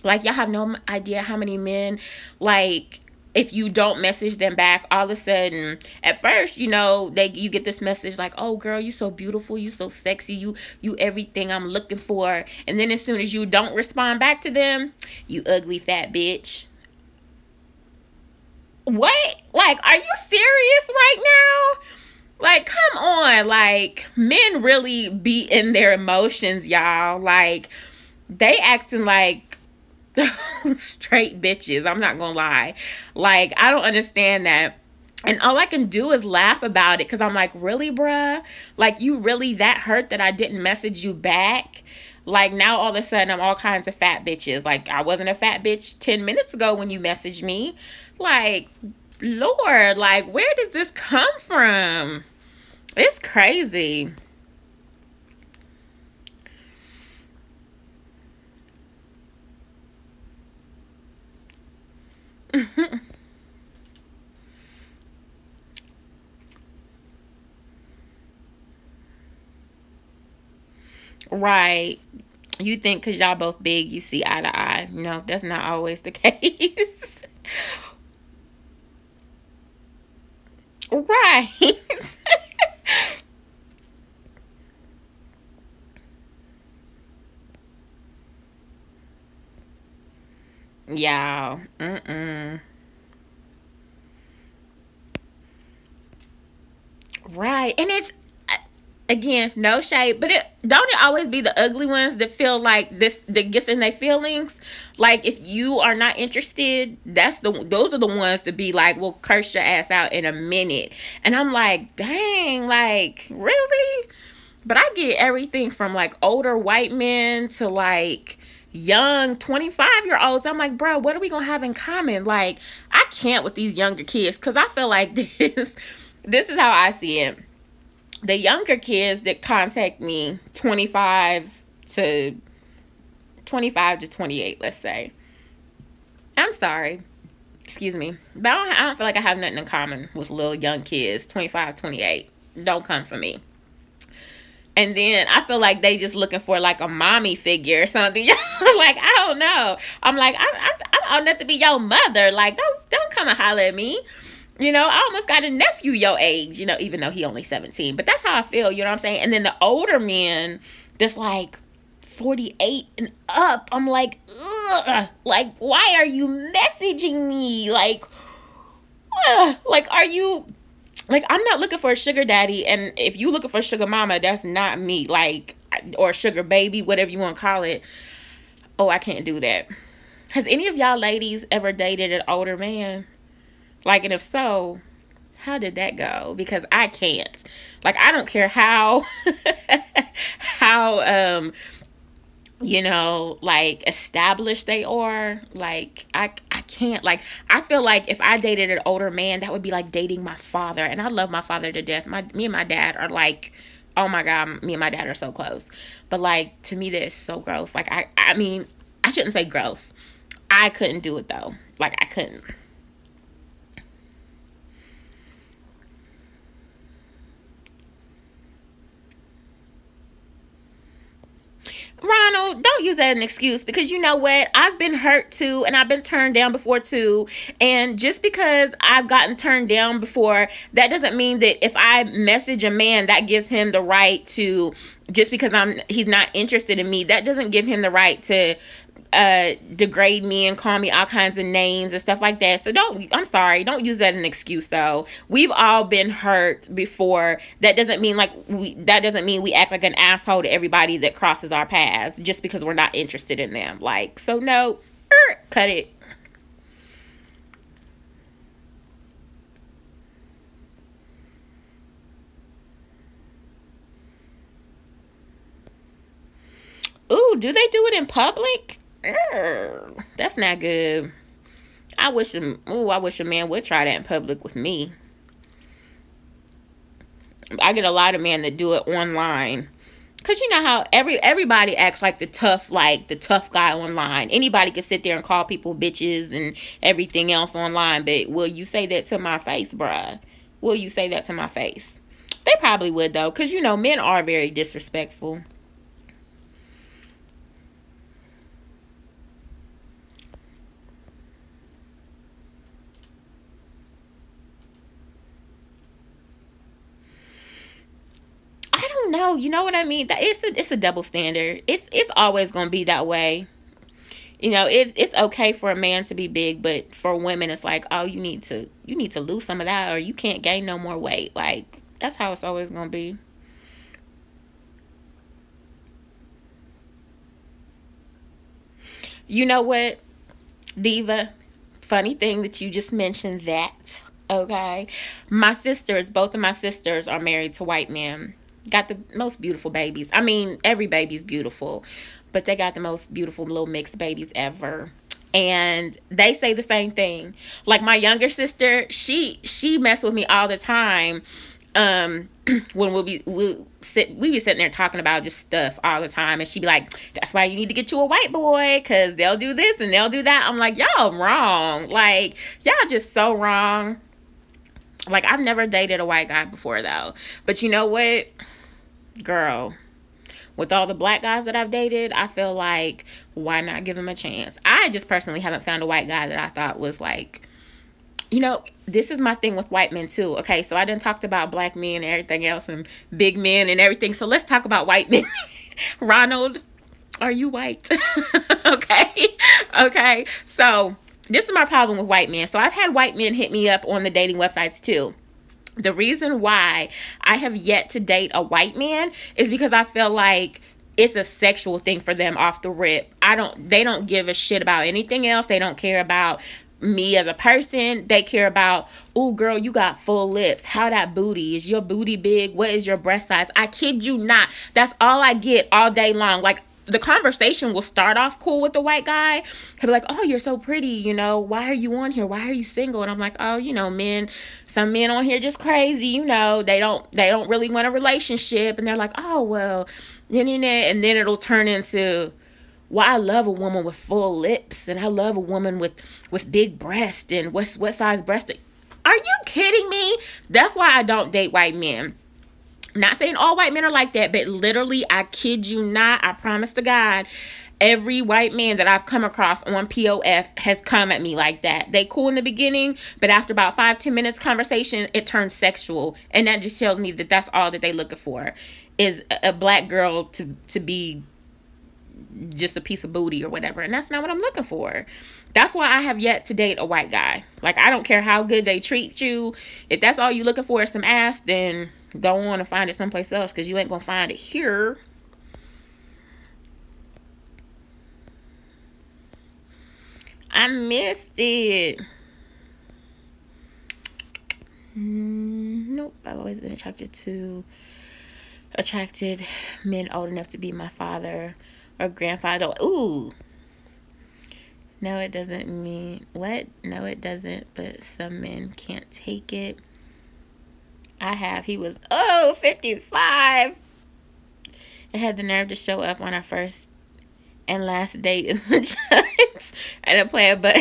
Like, y'all have no idea how many men, like, if you don't message them back, all of a sudden, at first, you know, you get this message like, oh, girl, you so beautiful, you so sexy, you everything I'm looking for. And then as soon as you don't respond back to them, you ugly fat bitch. What? Like, are you serious right now? Like, come on. Like, men really be in their emotions, y'all. Like, they acting like straight bitches. I'm not gonna lie. Like, I don't understand that. And all I can do is laugh about it, because I'm like, really, bruh? Like, you really that hurt that I didn't message you back? Like, now all of a sudden I'm all kinds of fat bitches. Like, I wasn't a fat bitch 10 minutes ago when you messaged me. Like, Lord, like, where does this come from? It's crazy. Right. You think because y'all both big, you see eye to eye. No, that's not always the case. Right. Y'all. Mm-mm. Right. And it's, again, no shade, but it always be the ugly ones that feel like this, that gets in their feelings. Like, if you are not interested, those are the ones to be like, well, curse your ass out in a minute. And I'm like, dang, like, really? But I get everything from like older white men to like young 25-year-olds. I'm like, bro, what are we gonna have in common? Like, I can't with these younger kids, because I feel like this is how I see it. The younger kids that contact me, 25 to 28, let's say, I'm sorry, excuse me, but I don't feel like I have nothing in common with little young kids, 25, 28. Don't come for me. And then I feel like they just looking for like a mommy figure or something. Like, I don't know. I'm like, I'm old enough to be your mother. Like, don't come and holler at me. You know, I almost got a nephew your age, you know, even though he only 17. But that's how I feel, you know what I'm saying? And then the older men that's like 48 and up, I'm like, ugh. Like, why are you messaging me? Like, ugh. Like, are you... Like, I'm not looking for a sugar daddy, and if you looking for a sugar mama, that's not me. Like, or sugar baby, whatever you want to call it. Oh, I can't do that. Has any of y'all ladies ever dated an older man? Like, and if so, how did that go? Because I can't. Like, I don't care how how you know, like, established they are. Like, I can't. Like, I feel like if I dated an older man, that would be like dating my father. And I love my father to death. Me and my dad are like, oh my God, me and my dad are so close. But like, to me, that is so gross. Like, I mean, I shouldn't say gross. I couldn't do it though. Like, I couldn't. Ronald, don't use that as an excuse, because you know what? I've been hurt too, and I've been turned down before too. And just because I've gotten turned down before, that doesn't mean that if I message a man, that gives him the right to, just because he's not interested in me, that doesn't give him the right to degrade me and call me all kinds of names and stuff like that. So I'm sorry, don't use that as an excuse though. We've all been hurt before. That doesn't mean we act like an asshole to everybody that crosses our paths just because we're not interested in them. Like, so no, cut it. Ooh, do they do it in public? That's not good. I wish a man would try that in public with me. I get a lot of men that do it online. Cause you know how everybody acts like the tough guy online. Anybody can sit there and call people bitches and everything else online, but will you say that to my face, bruh? Will you say that to my face? They probably would though, cause you know men are very disrespectful. I don't know. You know what I mean? That it's a double standard. It's always gonna be that way. You know, it's okay for a man to be big, but for women, it's like, oh, you need to lose some of that, or you can't gain no more weight. Like that's how it's always gonna be. You know what, Diva? Funny thing that you just mentioned that. Okay, both of my sisters are married to white men. Got the most beautiful babies. I mean, every baby's beautiful, but they got the most beautiful little mixed babies ever. And they say the same thing. Like my younger sister, she mess with me all the time. When we be sitting there talking about just stuff all the time, and she be like, "That's why you need to get you a white boy, cause they'll do this and they'll do that." I'm like, y'all wrong. Like y'all just so wrong. Like I've never dated a white guy before though, but you know what, girl, with all the black guys that I've dated, I feel like why not give him a chance? I just personally haven't found a white guy that I thought was like, you know, this is my thing with white men too. Okay, so I done talked about black men and everything else and big men and everything. So let's talk about white men. Ronald, are you white? Okay. Okay. So this is my problem with white men. So I've had white men hit me up on the dating websites too. The reason why I have yet to date a white man is because I feel like it's a sexual thing for them off the rip. They don't give a shit about anything else. They don't care about me as a person. They care about, oh girl, you got full lips. How that booty? Is your booty big? What is your breast size? I kid you not. That's all I get all day long. Like the conversation will start off cool with the white guy. He'll be like, oh, you're so pretty, you know, why are you on here? Why are you single? And I'm like, oh, you know, some men on here just crazy, you know, they don't really want a relationship. And they're like, oh, well, and then it'll turn into, well, I love a woman with full lips, and I love a woman with big breasts, and what size breast. Are you kidding me? That's why I don't date white men. Not saying all white men are like that, but literally, I kid you not, I promise to God, every white man that I've come across on POF has come at me like that. They cool in the beginning, but after about 5-10 minutes conversation, it turns sexual. And that just tells me that that's all that they looking for, is a black girl to be just a piece of booty or whatever. And that's not what I'm looking for. That's why I have yet to date a white guy. Like, I don't care how good they treat you. If that's all you looking for is some ass, then go on and find it someplace else, because you ain't gonna find it here. I missed it. Nope. I've always been attracted men old enough to be my father or grandfather. Ooh. No, it doesn't mean what? No, it doesn't. But some men can't take it. I have. He was 55. I had the nerve to show up on our first and last date in the church. I didn't play it, but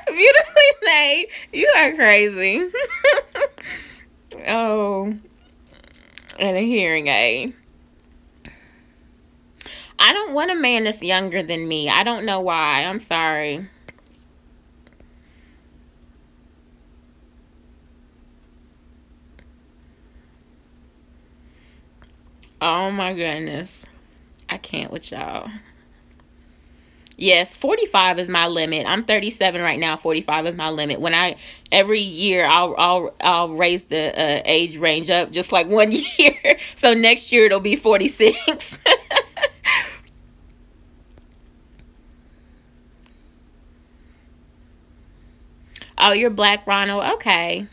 beautifully made. You are crazy. Oh, and a hearing aid. I don't want a man that's younger than me. I don't know why. I'm sorry. Oh my goodness. I can't with y'all. Yes, 45 is my limit. I'm 37 right now. 45 is my limit. Every year I'll raise the age range up just like 1 year. So next year it'll be 46. Oh, you're black, Ronald. Okay.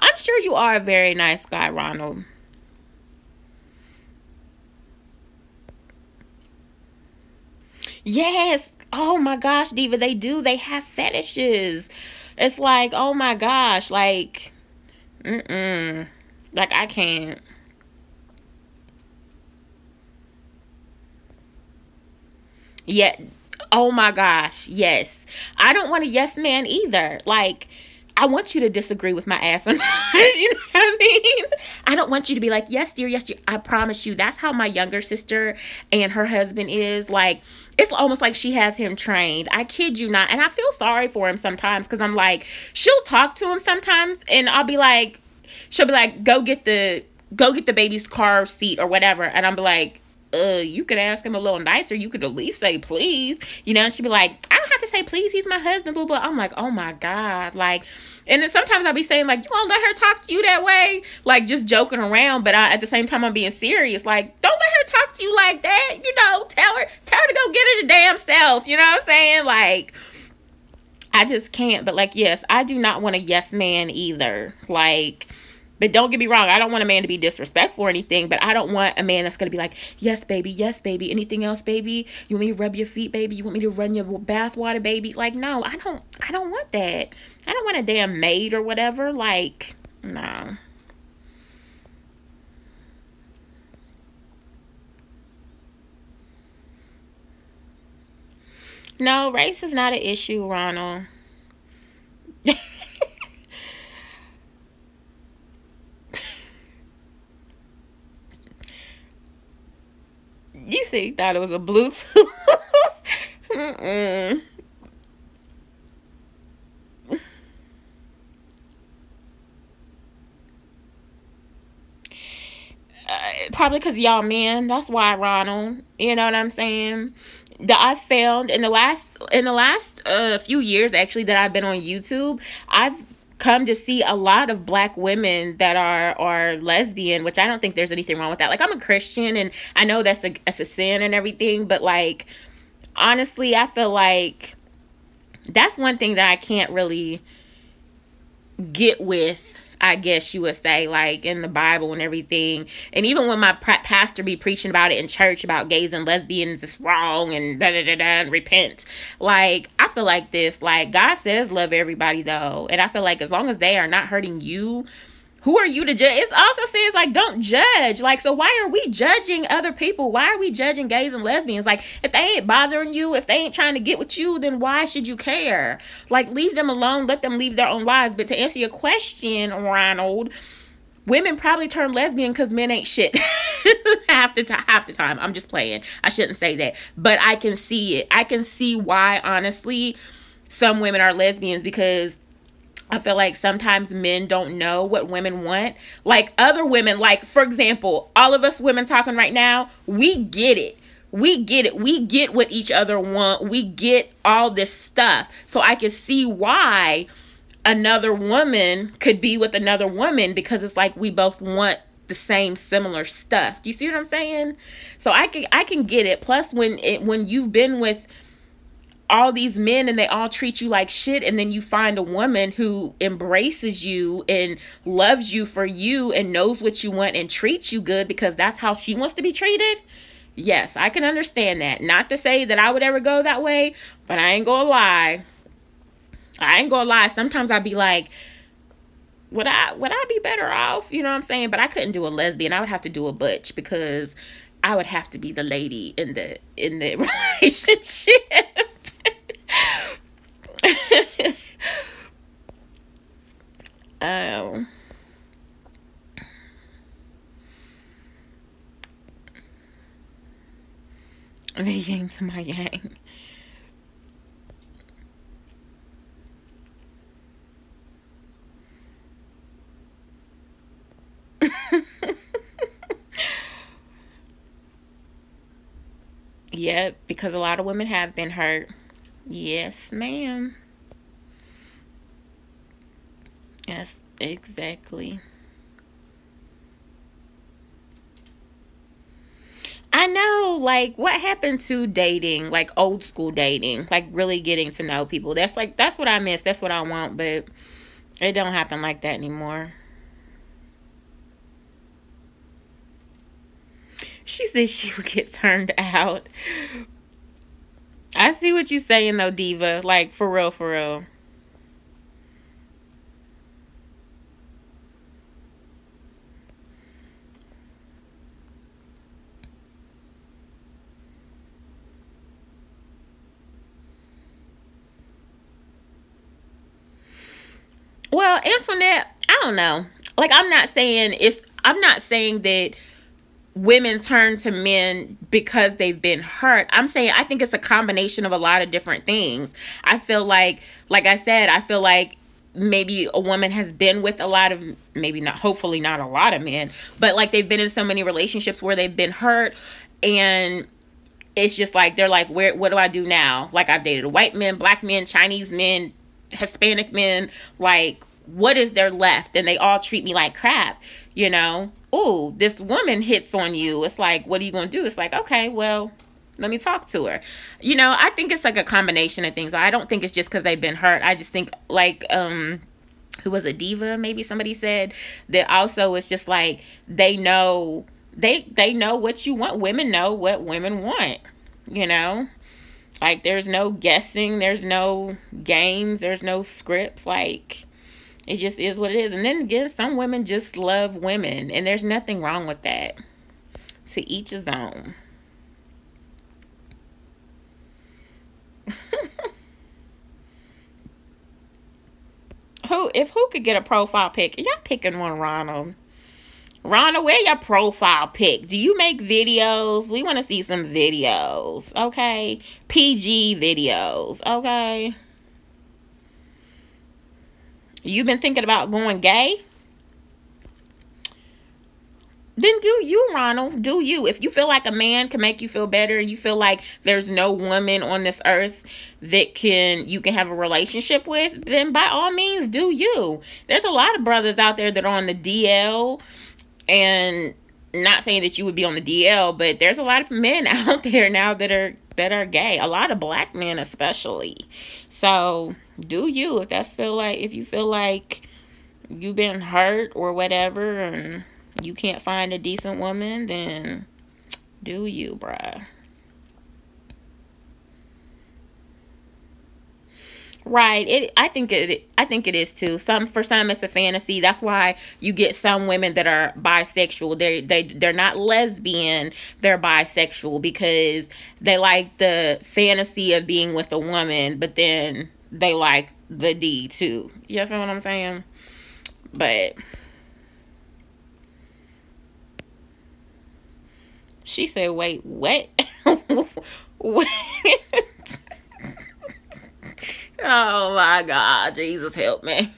I'm sure you are a very nice guy, Ronald. Yes. Oh my gosh, Diva, they do. They have fetishes. It's like, oh my gosh, like, like I can't. Yeah. Oh my gosh. Yes. I don't want a yes man either. Like, I want you to disagree with my ass sometimes. You know what I mean? I don't want you to be like, yes, dear, yes, dear. I promise you. That's how my younger sister and her husband is. Like, it's almost like she has him trained. I kid you not. And I feel sorry for him sometimes because I'm like, she'll talk to him sometimes and I'll be like, she'll be like, go get the baby's car seat or whatever. And I'll be like, you could ask him a little nicer. You could at least say please, and she'd be like, I don't have to say please. He's my husband, blah, blah. I'm like, oh my God. Like, and then sometimes I'll be saying like, you won't let her talk to you that way? Like just joking around. But at the same time, I'm being serious. Like, don't let her talk to you like that. Tell her to go get it a damn self. You know what I'm saying? Like, I just can't. But like, yes, I do not want a yes man either. Like, but don't get me wrong. I don't want a man to be disrespectful or anything, but I don't want a man that's going to be like, yes, baby. Yes, baby. Anything else, baby? You want me to rub your feet, baby? You want me to run your bath water, baby? Like, no, I don't want that. I don't want a damn maid or whatever. Like, no. No, race is not an issue, Ronald. You see, thought it was a Bluetooth. Mm-mm. Probably because y'all men. That's why, Ronald. You know what I'm saying? That I found in the last few years actually that I've been on YouTube, I've come to see a lot of black women that are lesbian, which I don't think there's anything wrong with that. Like, I'm a Christian and I know that's a sin and everything, but like, honestly, I feel like that's one thing that I can't really get with, I guess you would say, like in the Bible and everything. And even when my pastor be preaching about it in church about gays and lesbians, it's wrong and da da da da and repent. Like, I feel like this, like, God says love everybody though. And I feel like as long as they are not hurting you, who are you to judge? It also says, like, don't judge. Like, so why are we judging other people? Why are we judging gays and lesbians? Like, if they ain't bothering you, if they ain't trying to get with you, then why should you care? Like, leave them alone. Let them live their own lives. But to answer your question, Ronald, women probably turn lesbian because men ain't shit. Half the time. I'm just playing. I shouldn't say that. But I can see it. I can see why, honestly, some women are lesbians, because I feel like sometimes men don't know what women want. Like other women, like, for example, all of us women talking right now, we get it. We get it. We get what each other want. We get all this stuff. So I can see why another woman could be with another woman, because it's like we both want the same similar stuff. Do you see what I'm saying? So I can get it. Plus, when you've been with all these men and they all treat you like shit, and then you find a woman who embraces you and loves you for you and knows what you want and treats you good because that's how she wants to be treated. Yes, I can understand that. Not to say that I would ever go that way, but I ain't gonna lie. Sometimes I'd be like, would I be better off? You know what I'm saying? But I couldn't do a lesbian. I would have to do a butch, because I would have to be the lady in the relationship. um the yin to my yang. Yep, because a lot of women have been hurt. Yes, ma'am. Yes, exactly. I know, like, what happened to dating, like old school dating, like really getting to know people. That's what I miss. That's what I want, but it don't happen like that anymore. She said she would get turned out. I see what you saying though, Diva. Like, for real, for real. Well, Antoinette, I don't know. Like, I'm not saying that women turn to men because they've been hurt. I'm saying I think it's a combination of a lot of different things. I feel like I said, I feel like maybe a woman has been with a lot of, maybe not, hopefully not a lot of men, but like they've been in so many relationships where they've been hurt, and it's just like they're like, where, what do I do now? Like, I've dated white men, black men, Chinese men, Hispanic men, like, what is there left? And they all treat me like crap, you know? Ooh, this woman hits on you. It's like, what are you going to do? It's like, okay, well, let me talk to her. You know, I think it's like a combination of things. I don't think it's just because they've been hurt. I just think, like, who was a diva? Maybe somebody said that also it's just like, they know, they know what you want. Women know what women want, you know? Like, there's no guessing. There's no games. There's no scripts. Like, it just is what it is. And then again, some women just love women, and there's nothing wrong with that. To each his own. Who could get a profile pic? Y'all picking one, Ronald. Ronald, where your profile pic? Do you make videos? We want to see some videos, okay? PG videos, okay? You've been thinking about going gay? Then do you, Ronald. Do you. If you feel like a man can make you feel better, and you feel like there's no woman on this earth that you can have a relationship with, then by all means, do you. There's a lot of brothers out there that are on the DL, and not saying that you would be on the DL, but there's a lot of men out there now that are gay. A lot of black men especially. So do you, if you feel like you've been hurt or whatever, and you can't find a decent woman, then do you, bruh. Right. I think it is too. For some it's a fantasy. That's why you get some women that are bisexual. They're not lesbian, they're bisexual, because they like the fantasy of being with a woman, but then they like the D too. You feel what I'm saying? But she said, wait, what? What? Oh my God, Jesus help me.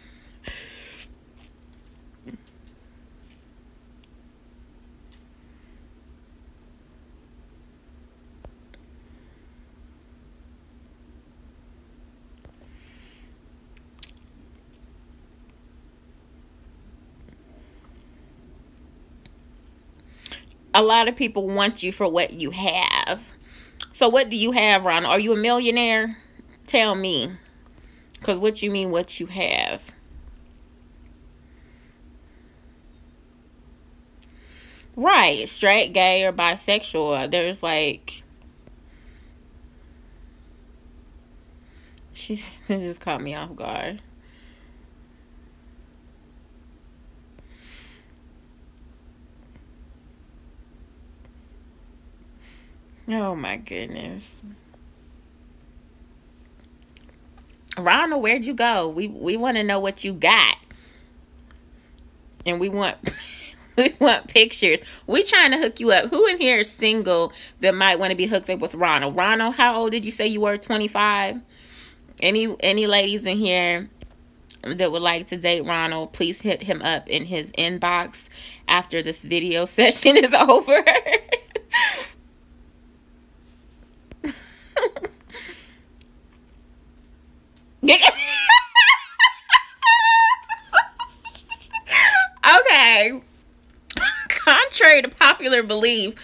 A lot of people want you for what you have. So what do you have, Ron? Are you a millionaire? Tell me. Because what you mean, what you have? Right. Straight, gay, or bisexual. There's like... She just caught me off guard. Oh my goodness. Ronald, where'd you go? We want to know what you got. And we want we want pictures. We trying to hook you up. Who in here is single that might want to be hooked up with Ronald? Ronald, how old did you say you were? 25? Any ladies in here that would like to date Ronald, please hit him up in his inbox after this video session is over. Okay. Contrary to popular belief,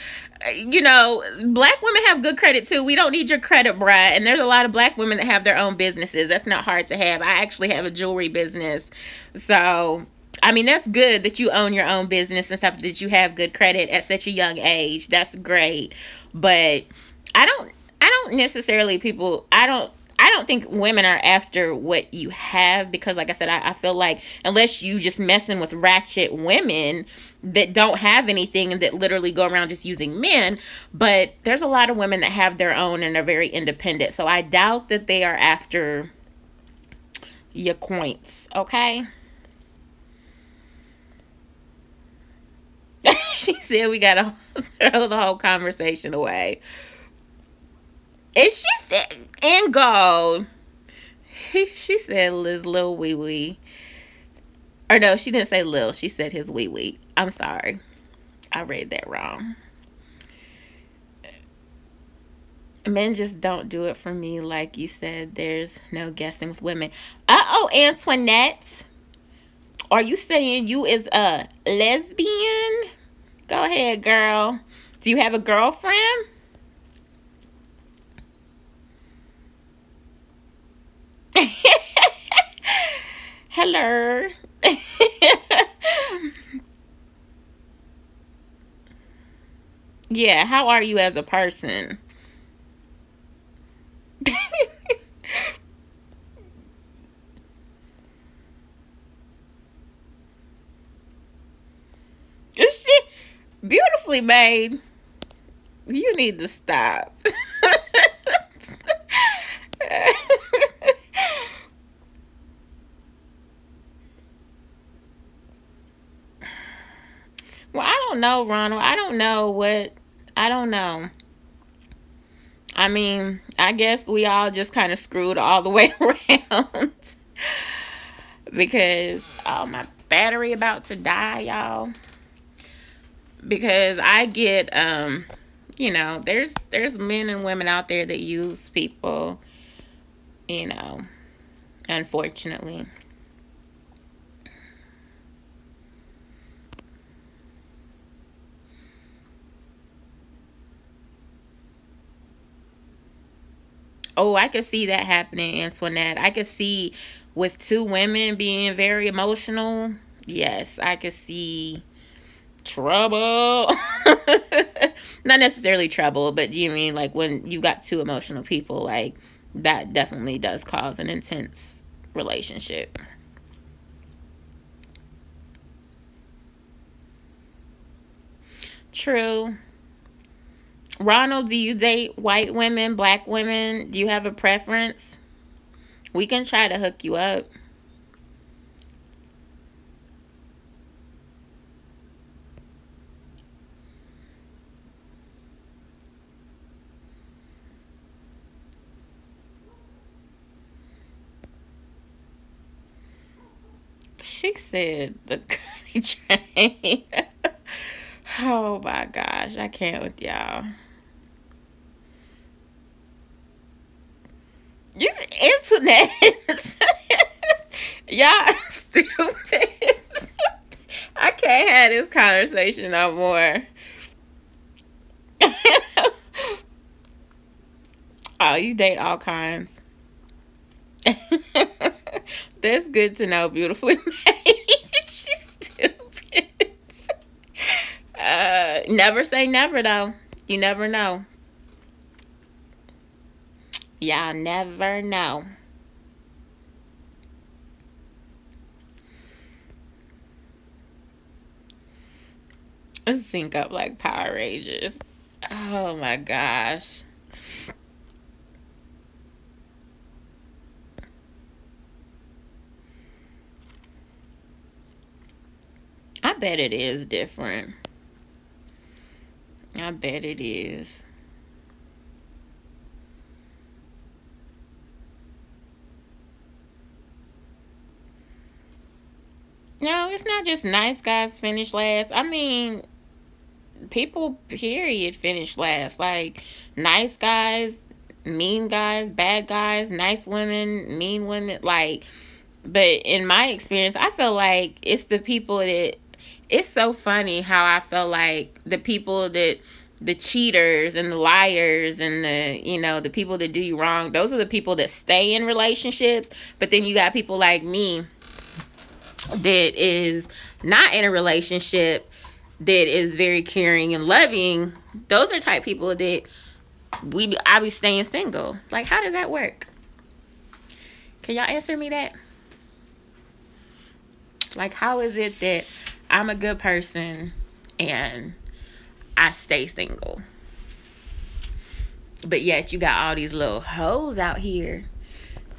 you know, black women have good credit too. We don't need your credit, bruh. And there's a lot of black women that have their own businesses. That's not hard to have. I actually have a jewelry business. So, I mean, that's good that you own your own business and stuff, that you have good credit at such a young age. That's great. But I don't necessarily I don't think women are after what you have, because like I said, I feel like unless you just messing with ratchet women that don't have anything and that literally go around just using men, but there's a lot of women that have their own and are very independent. So I doubt that they are after your coins, okay? She said we gotta throw the whole conversation away. And she said, in gold. She said Liz Lil Wee Wee. Or no, she didn't say Lil. She said his wee wee. I'm sorry. I read that wrong. Men just don't do it for me. Like you said, there's no guessing with women. Uh-oh, Antoinette. Are you saying you is a lesbian? Go ahead, girl. Do you have a girlfriend? Hello. Yeah, how are you as a person? She beautifully made. You need to stop. Well, I don't know, Ronald. I don't know. I mean, I guess we all just kind of screwed all the way around. Because, oh, my battery about to die, y'all. Because I get, there's men and women out there that use people, unfortunately. Oh, I could see that happening, Antoinette. I could see with two women being very emotional. Yes, I could see trouble. Not necessarily trouble, but you mean like when you got two emotional people, like that definitely does cause an intense relationship. True. Ronald, do you date white women, black women? Do you have a preference? We can try to hook you up. She said the goody train. Oh my gosh, I can't with y'all. This internet. Y'all stupid. I can't have this conversation no more. Oh, you date all kinds. That's good to know, beautifully made. She's stupid. Never say never, though. You never know. Y'all never know. Let's sync up like Power Rangers. Oh my gosh. I bet it is different. I bet it is. No, it's not just nice guys finish last. I mean, people, period, finish last. Like, nice guys, mean guys, bad guys, nice women, mean women. Like, but in my experience, I feel like it's the people that, it's so funny how I feel like the people that, the cheaters and the liars and the people that do you wrong, those are the people that stay in relationships. But then you got people like me that is not in a relationship, that is very caring and loving. Those are type people that I be staying single. Like, how does that work? Can y'all answer me that? Like, how is it that I'm a good person and I stay single, but yet you got all these little hoes out here?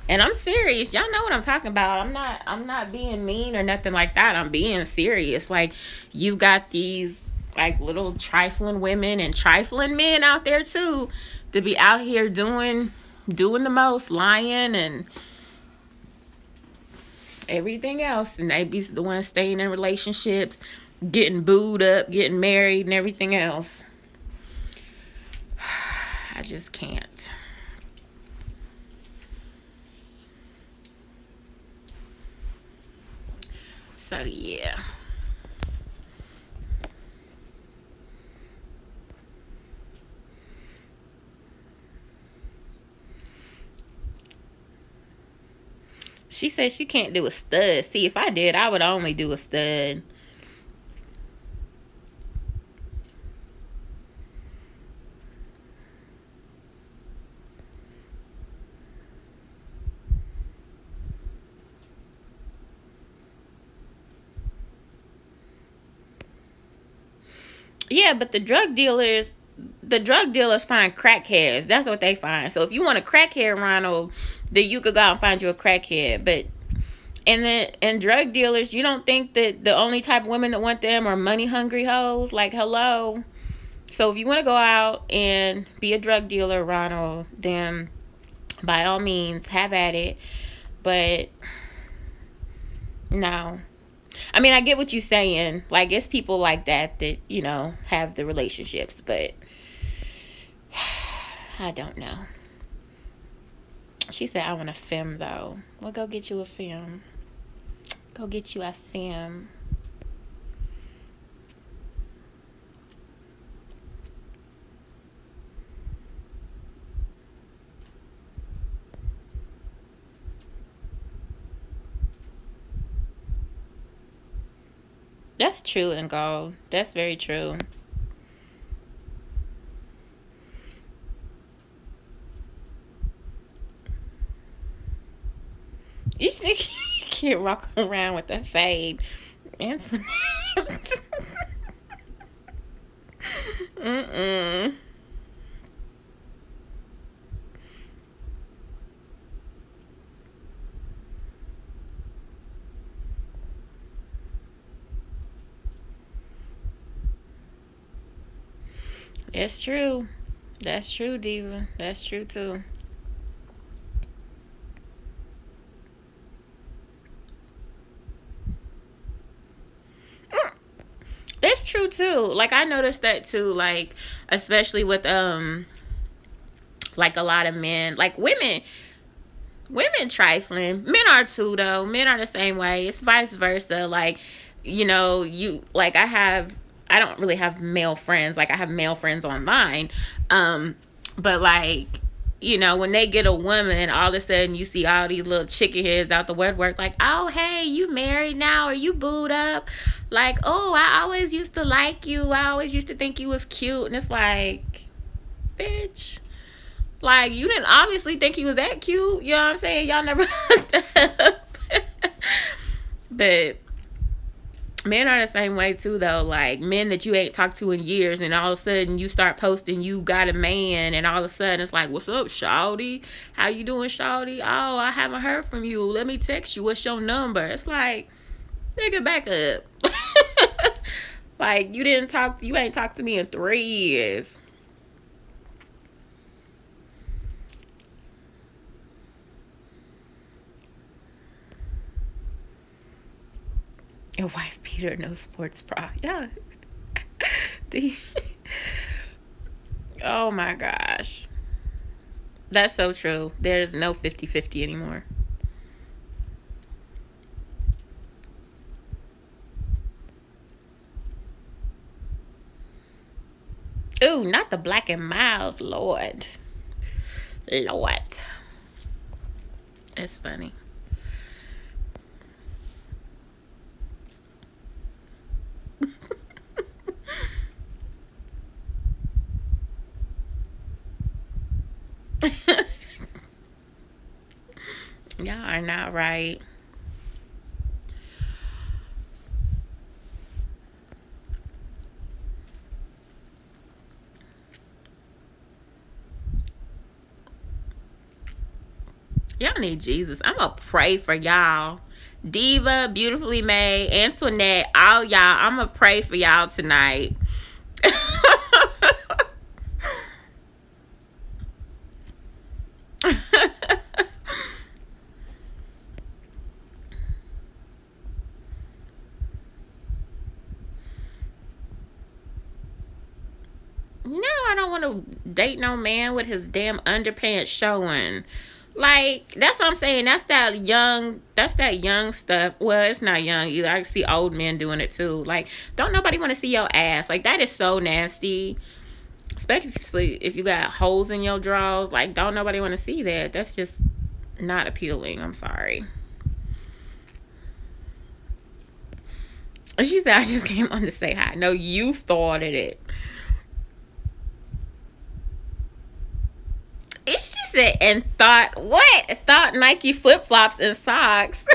And I'm serious. Y'all know what I'm talking about. I'm not being mean or nothing like that. I'm being serious. Like, you got these like little trifling women and trifling men out there too, to be out here doing the most, lying and everything else, and they be the ones staying in relationships, getting booed up, getting married and everything else. I just can't. So yeah. She said she can't do a stud. See, if I did, I would only do a stud. Yeah, but the drug dealers find crackheads. That's what they find. So if you want a crackhead, Ronald, then you could go out and find you a crackhead. But and drug dealers, you don't think that the only type of women that want them are money hungry hoes? Like, hello. So if you want to go out and be a drug dealer, Ronald, then by all means have at it. But no. I mean, I get what you're saying. Like, it's people like that you know, have the relationships. But I don't know. She said, I want a femme, though. Well, go get you a femme. Go get you a femme. That's true, and gold. That's very true. You think you can't walk around with a fade? Answer. Mm-mm. That's true. That's true, Diva. That's true, too. That's true, too. Like, I noticed that, too. Like, especially with, like, a lot of men. Like, women trifling. Men are, too, though. Men are the same way. It's vice versa. Like, you know, like, I don't really have male friends. Like, I have male friends online. But, like, you know, when they get a woman, all of a sudden you see all these little chicken heads out the woodwork. Like, oh, hey, you married now? Or you booed up? Like, oh, I always used to like you. I always used to think you was cute. And it's like, bitch. Like, you didn't obviously think he was that cute. You know what I'm saying? Y'all never hooked up. But men are the same way too, though. Like, men that you ain't talked to in years, and all of a sudden you start posting you got a man, and all of a sudden it's like, what's up, shawty? How you doing, shawty? Oh, I haven't heard from you. Let me text you. What's your number? It's like, nigga, back up. Like, you ain't talked to me in 3 years. Your wife Peter, no sports bra. Yeah. Oh my gosh. That's so true. There's no 50-50 anymore. Ooh, not the Black and Miles, Lord. Lord. It's funny. Y'all are not right. Y'all need Jesus. I'm gonna pray for y'all. Diva, Beautifully Made, Antoinette, all y'all. I'm gonna pray for y'all tonight. No, I don't want to date no man with his damn underpants showing. Like, that's what I'm saying. That's that young stuff. Well, it's not young either. I see old men doing it too. Like, don't nobody want to see your ass. Like, that is so nasty. Especially if you got holes in your drawers. Like, don't nobody want to see that. That's just not appealing. I'm sorry. She said, I just came on to say hi. No, you started it. She said, and thought, what? Thought Nike flip-flops and socks.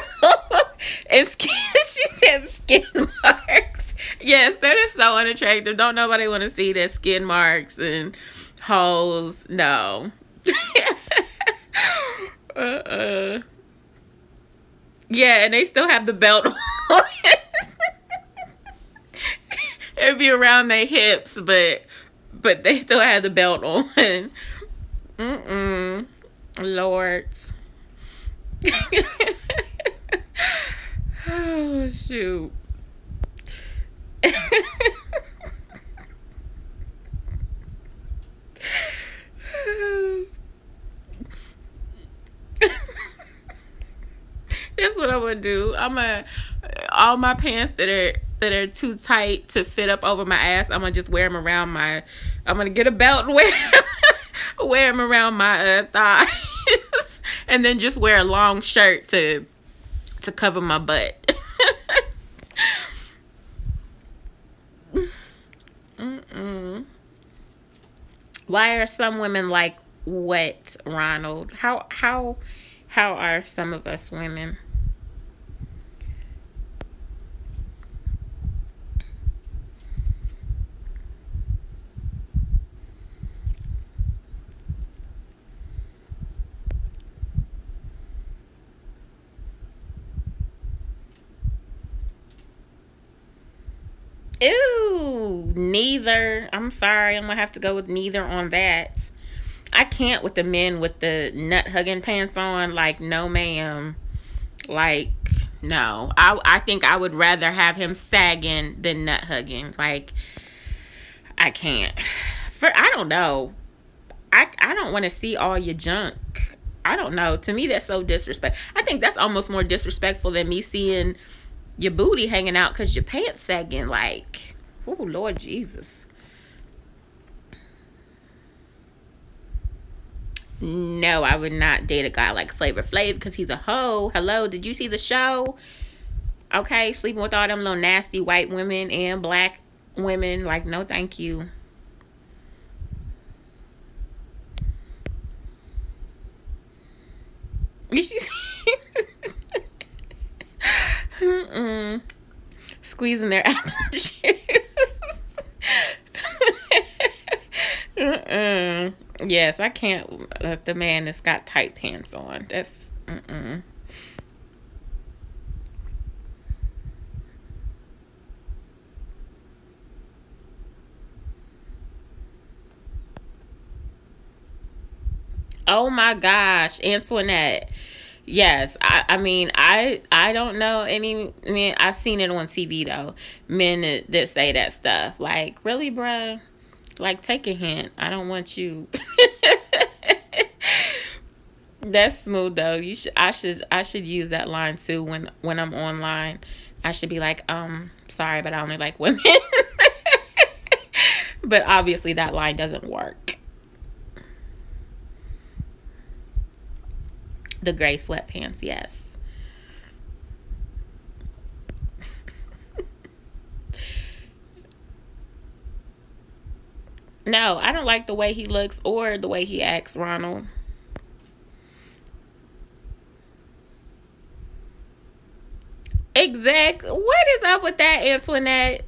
And skin, she said skin marks. Yes, that is so unattractive. Don't nobody want to see that skin marks and holes. No. Yeah, and they still have the belt on. It'd be around their hips, but they still have the belt on. Lord. Oh, shoot. That's what I'm gonna do. All my pants that are too tight to fit up over my ass, I'm gonna just wear them around I'm gonna get a belt and wear them around my thighs. And then just wear a long shirt to cover my butt. Why are some women like what, Ronald? How are some of us women? Ooh, neither. I'm sorry. I'm going to have to go with neither on that. I can't with the men with the nut hugging pants on. Like, no, ma'am. Like, no. I think I would rather have him sagging than nut hugging. Like, I can't. I don't know. I don't want to see all your junk. I don't know. To me, that's so disrespectful. I think that's almost more disrespectful than me seeing your booty hanging out because your pants sagging. Like, oh, Lord Jesus. No, I would not date a guy like Flavor Flav because he's a hoe. Hello, did you see the show? Okay, sleeping with all them little nasty white women and black women. Like, no, thank you. Squeezing their apple juice. Yes, I can't with the man that's got tight pants on. That's Oh my gosh, Antoinette. Yes, I mean, I don't know any men. I've seen it on TV though. Men that say that stuff. Like, really, bruh? Like, take a hint. I don't want you. That's smooth though. I should use that line too when I'm online. I should be like, sorry, but I only like women. But obviously that line doesn't work. The gray sweatpants, yes. No, I don't like the way he looks or the way he acts, Ronald. Exactly. What is up with that, Antoinette?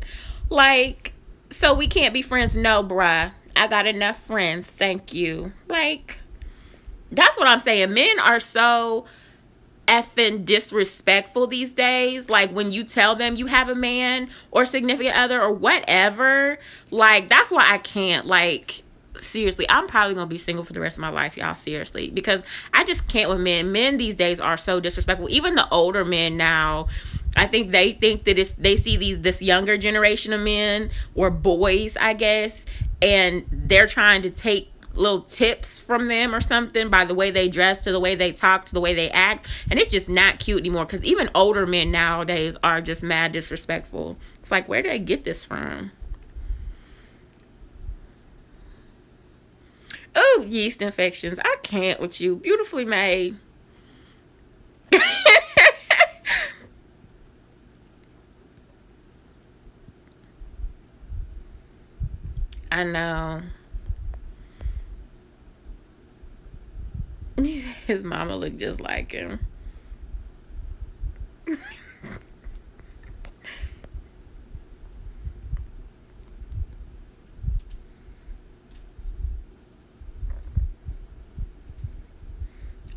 Like, so we can't be friends? No, bruh. I got enough friends. Thank you. Like, that's what I'm saying. Men are so effing disrespectful these days. Like when you tell them you have a man or significant other or whatever, like that's why I can't, like, seriously, I'm probably gonna be single for the rest of my life, y'all, seriously, because I just can't with men these days are so disrespectful. Even the older men now, I think they think that they see this younger generation of men or boys, I guess, and they're trying to take little tips from them or something by the way they dress, to the way they talk, to the way they act, and it's just not cute anymore, because even older men nowadays are just mad disrespectful. It's like, where did I get this from? Oh, yeast infections, I can't with you. Beautifully made. I know. His mama looked just like him.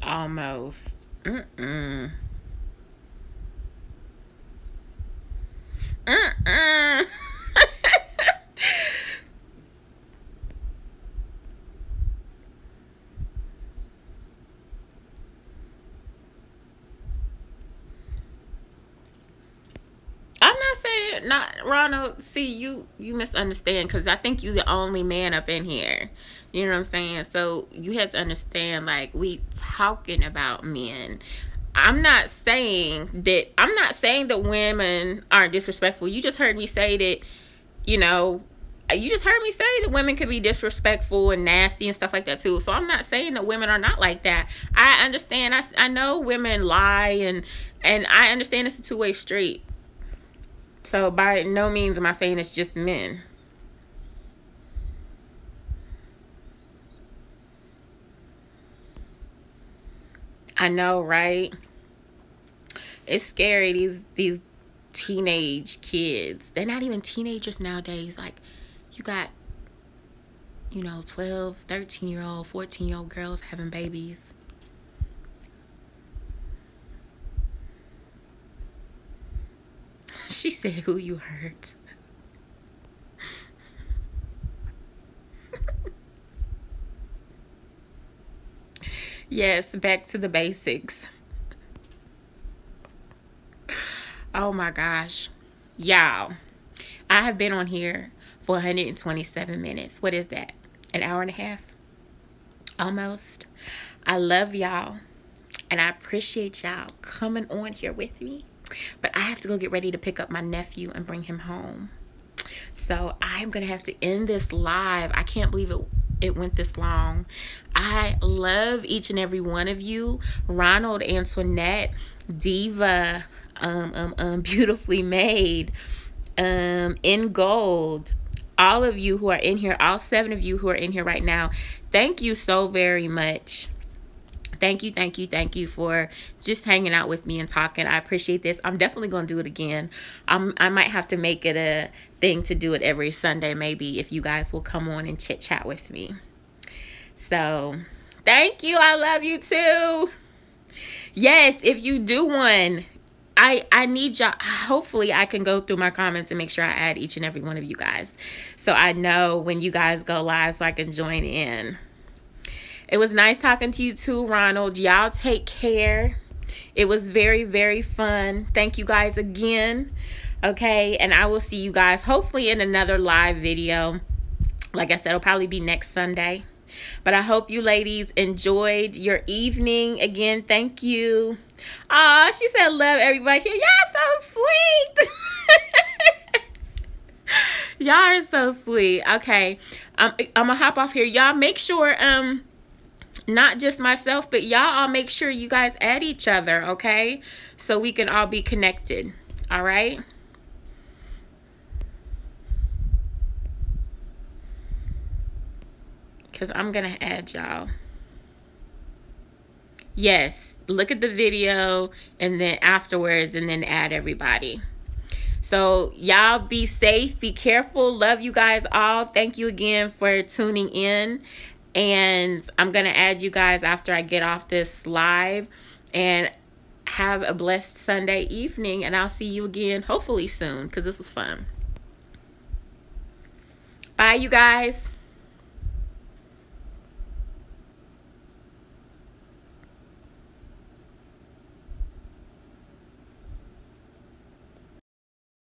Almost. Mm-mm. Mm-mm. I'm not saying not, Ronald. See, you misunderstand, because I think you the only man up in here. You know what I'm saying? So you have to understand, like, we talking about men. I'm not saying that women aren't disrespectful. You just heard me say that, you know, you just heard me say that women can be disrespectful and nasty and stuff like that too. So I'm not saying that women are not like that. I understand. I know women lie, and I understand it's a two-way street. So by no means am I saying it's just men. I know, right? It's scary, these teenage kids. They're not even teenagers nowadays. Like, you got, 12, 13-year-old, 14-year-old girls having babies. She said, who you hurt? Yes, back to the basics. Oh my gosh. Y'all, I have been on here for 127 minutes. What is that? An hour and a half? Almost. I love y'all, and I appreciate y'all coming on here with me. But I have to go get ready to pick up my nephew and bring him home. So I'm going to have to end this live. I can't believe it went this long. I love each and every one of you. Ronald, Antoinette, Diva, beautifully made, in gold. All of you who are in here, all 7 of you who are in here right now, thank you so very much. Thank you for just hanging out with me and talking. I appreciate this. I'm definitely going to do it again. I might have to make it a thing to do it every Sunday, maybe, if you guys will come on and chit chat with me. So, thank you. I love you too. Yes, if you do one, I need y'all. Hopefully I can go through my comments and make sure I add each and every one of you guys, so I know when you guys go live, so I can join in. It was nice talking to you too, Ronald. Y'all take care. It was very, very fun. Thank you guys again. Okay, and I will see you guys hopefully in another live video. Like I said, it'll probably be next Sunday. But I hope you ladies enjoyed your evening. Again, thank you. Aw, she said love everybody here. Y'all so sweet. Y'all are so sweet. Okay, I'm gonna hop off here. Y'all make sure not just myself, but y'all all make sure you guys add each other, okay? So we can all be connected. All right? Because I'm going to add y'all. Yes, look at the video and then afterwards, and then add everybody. So y'all be safe, be careful. Love you guys all. Thank you again for tuning in. And I'm going to add you guys after I get off this live. And have a blessed Sunday evening, and I'll see you again hopefully soon, because this was fun. Bye, you guys.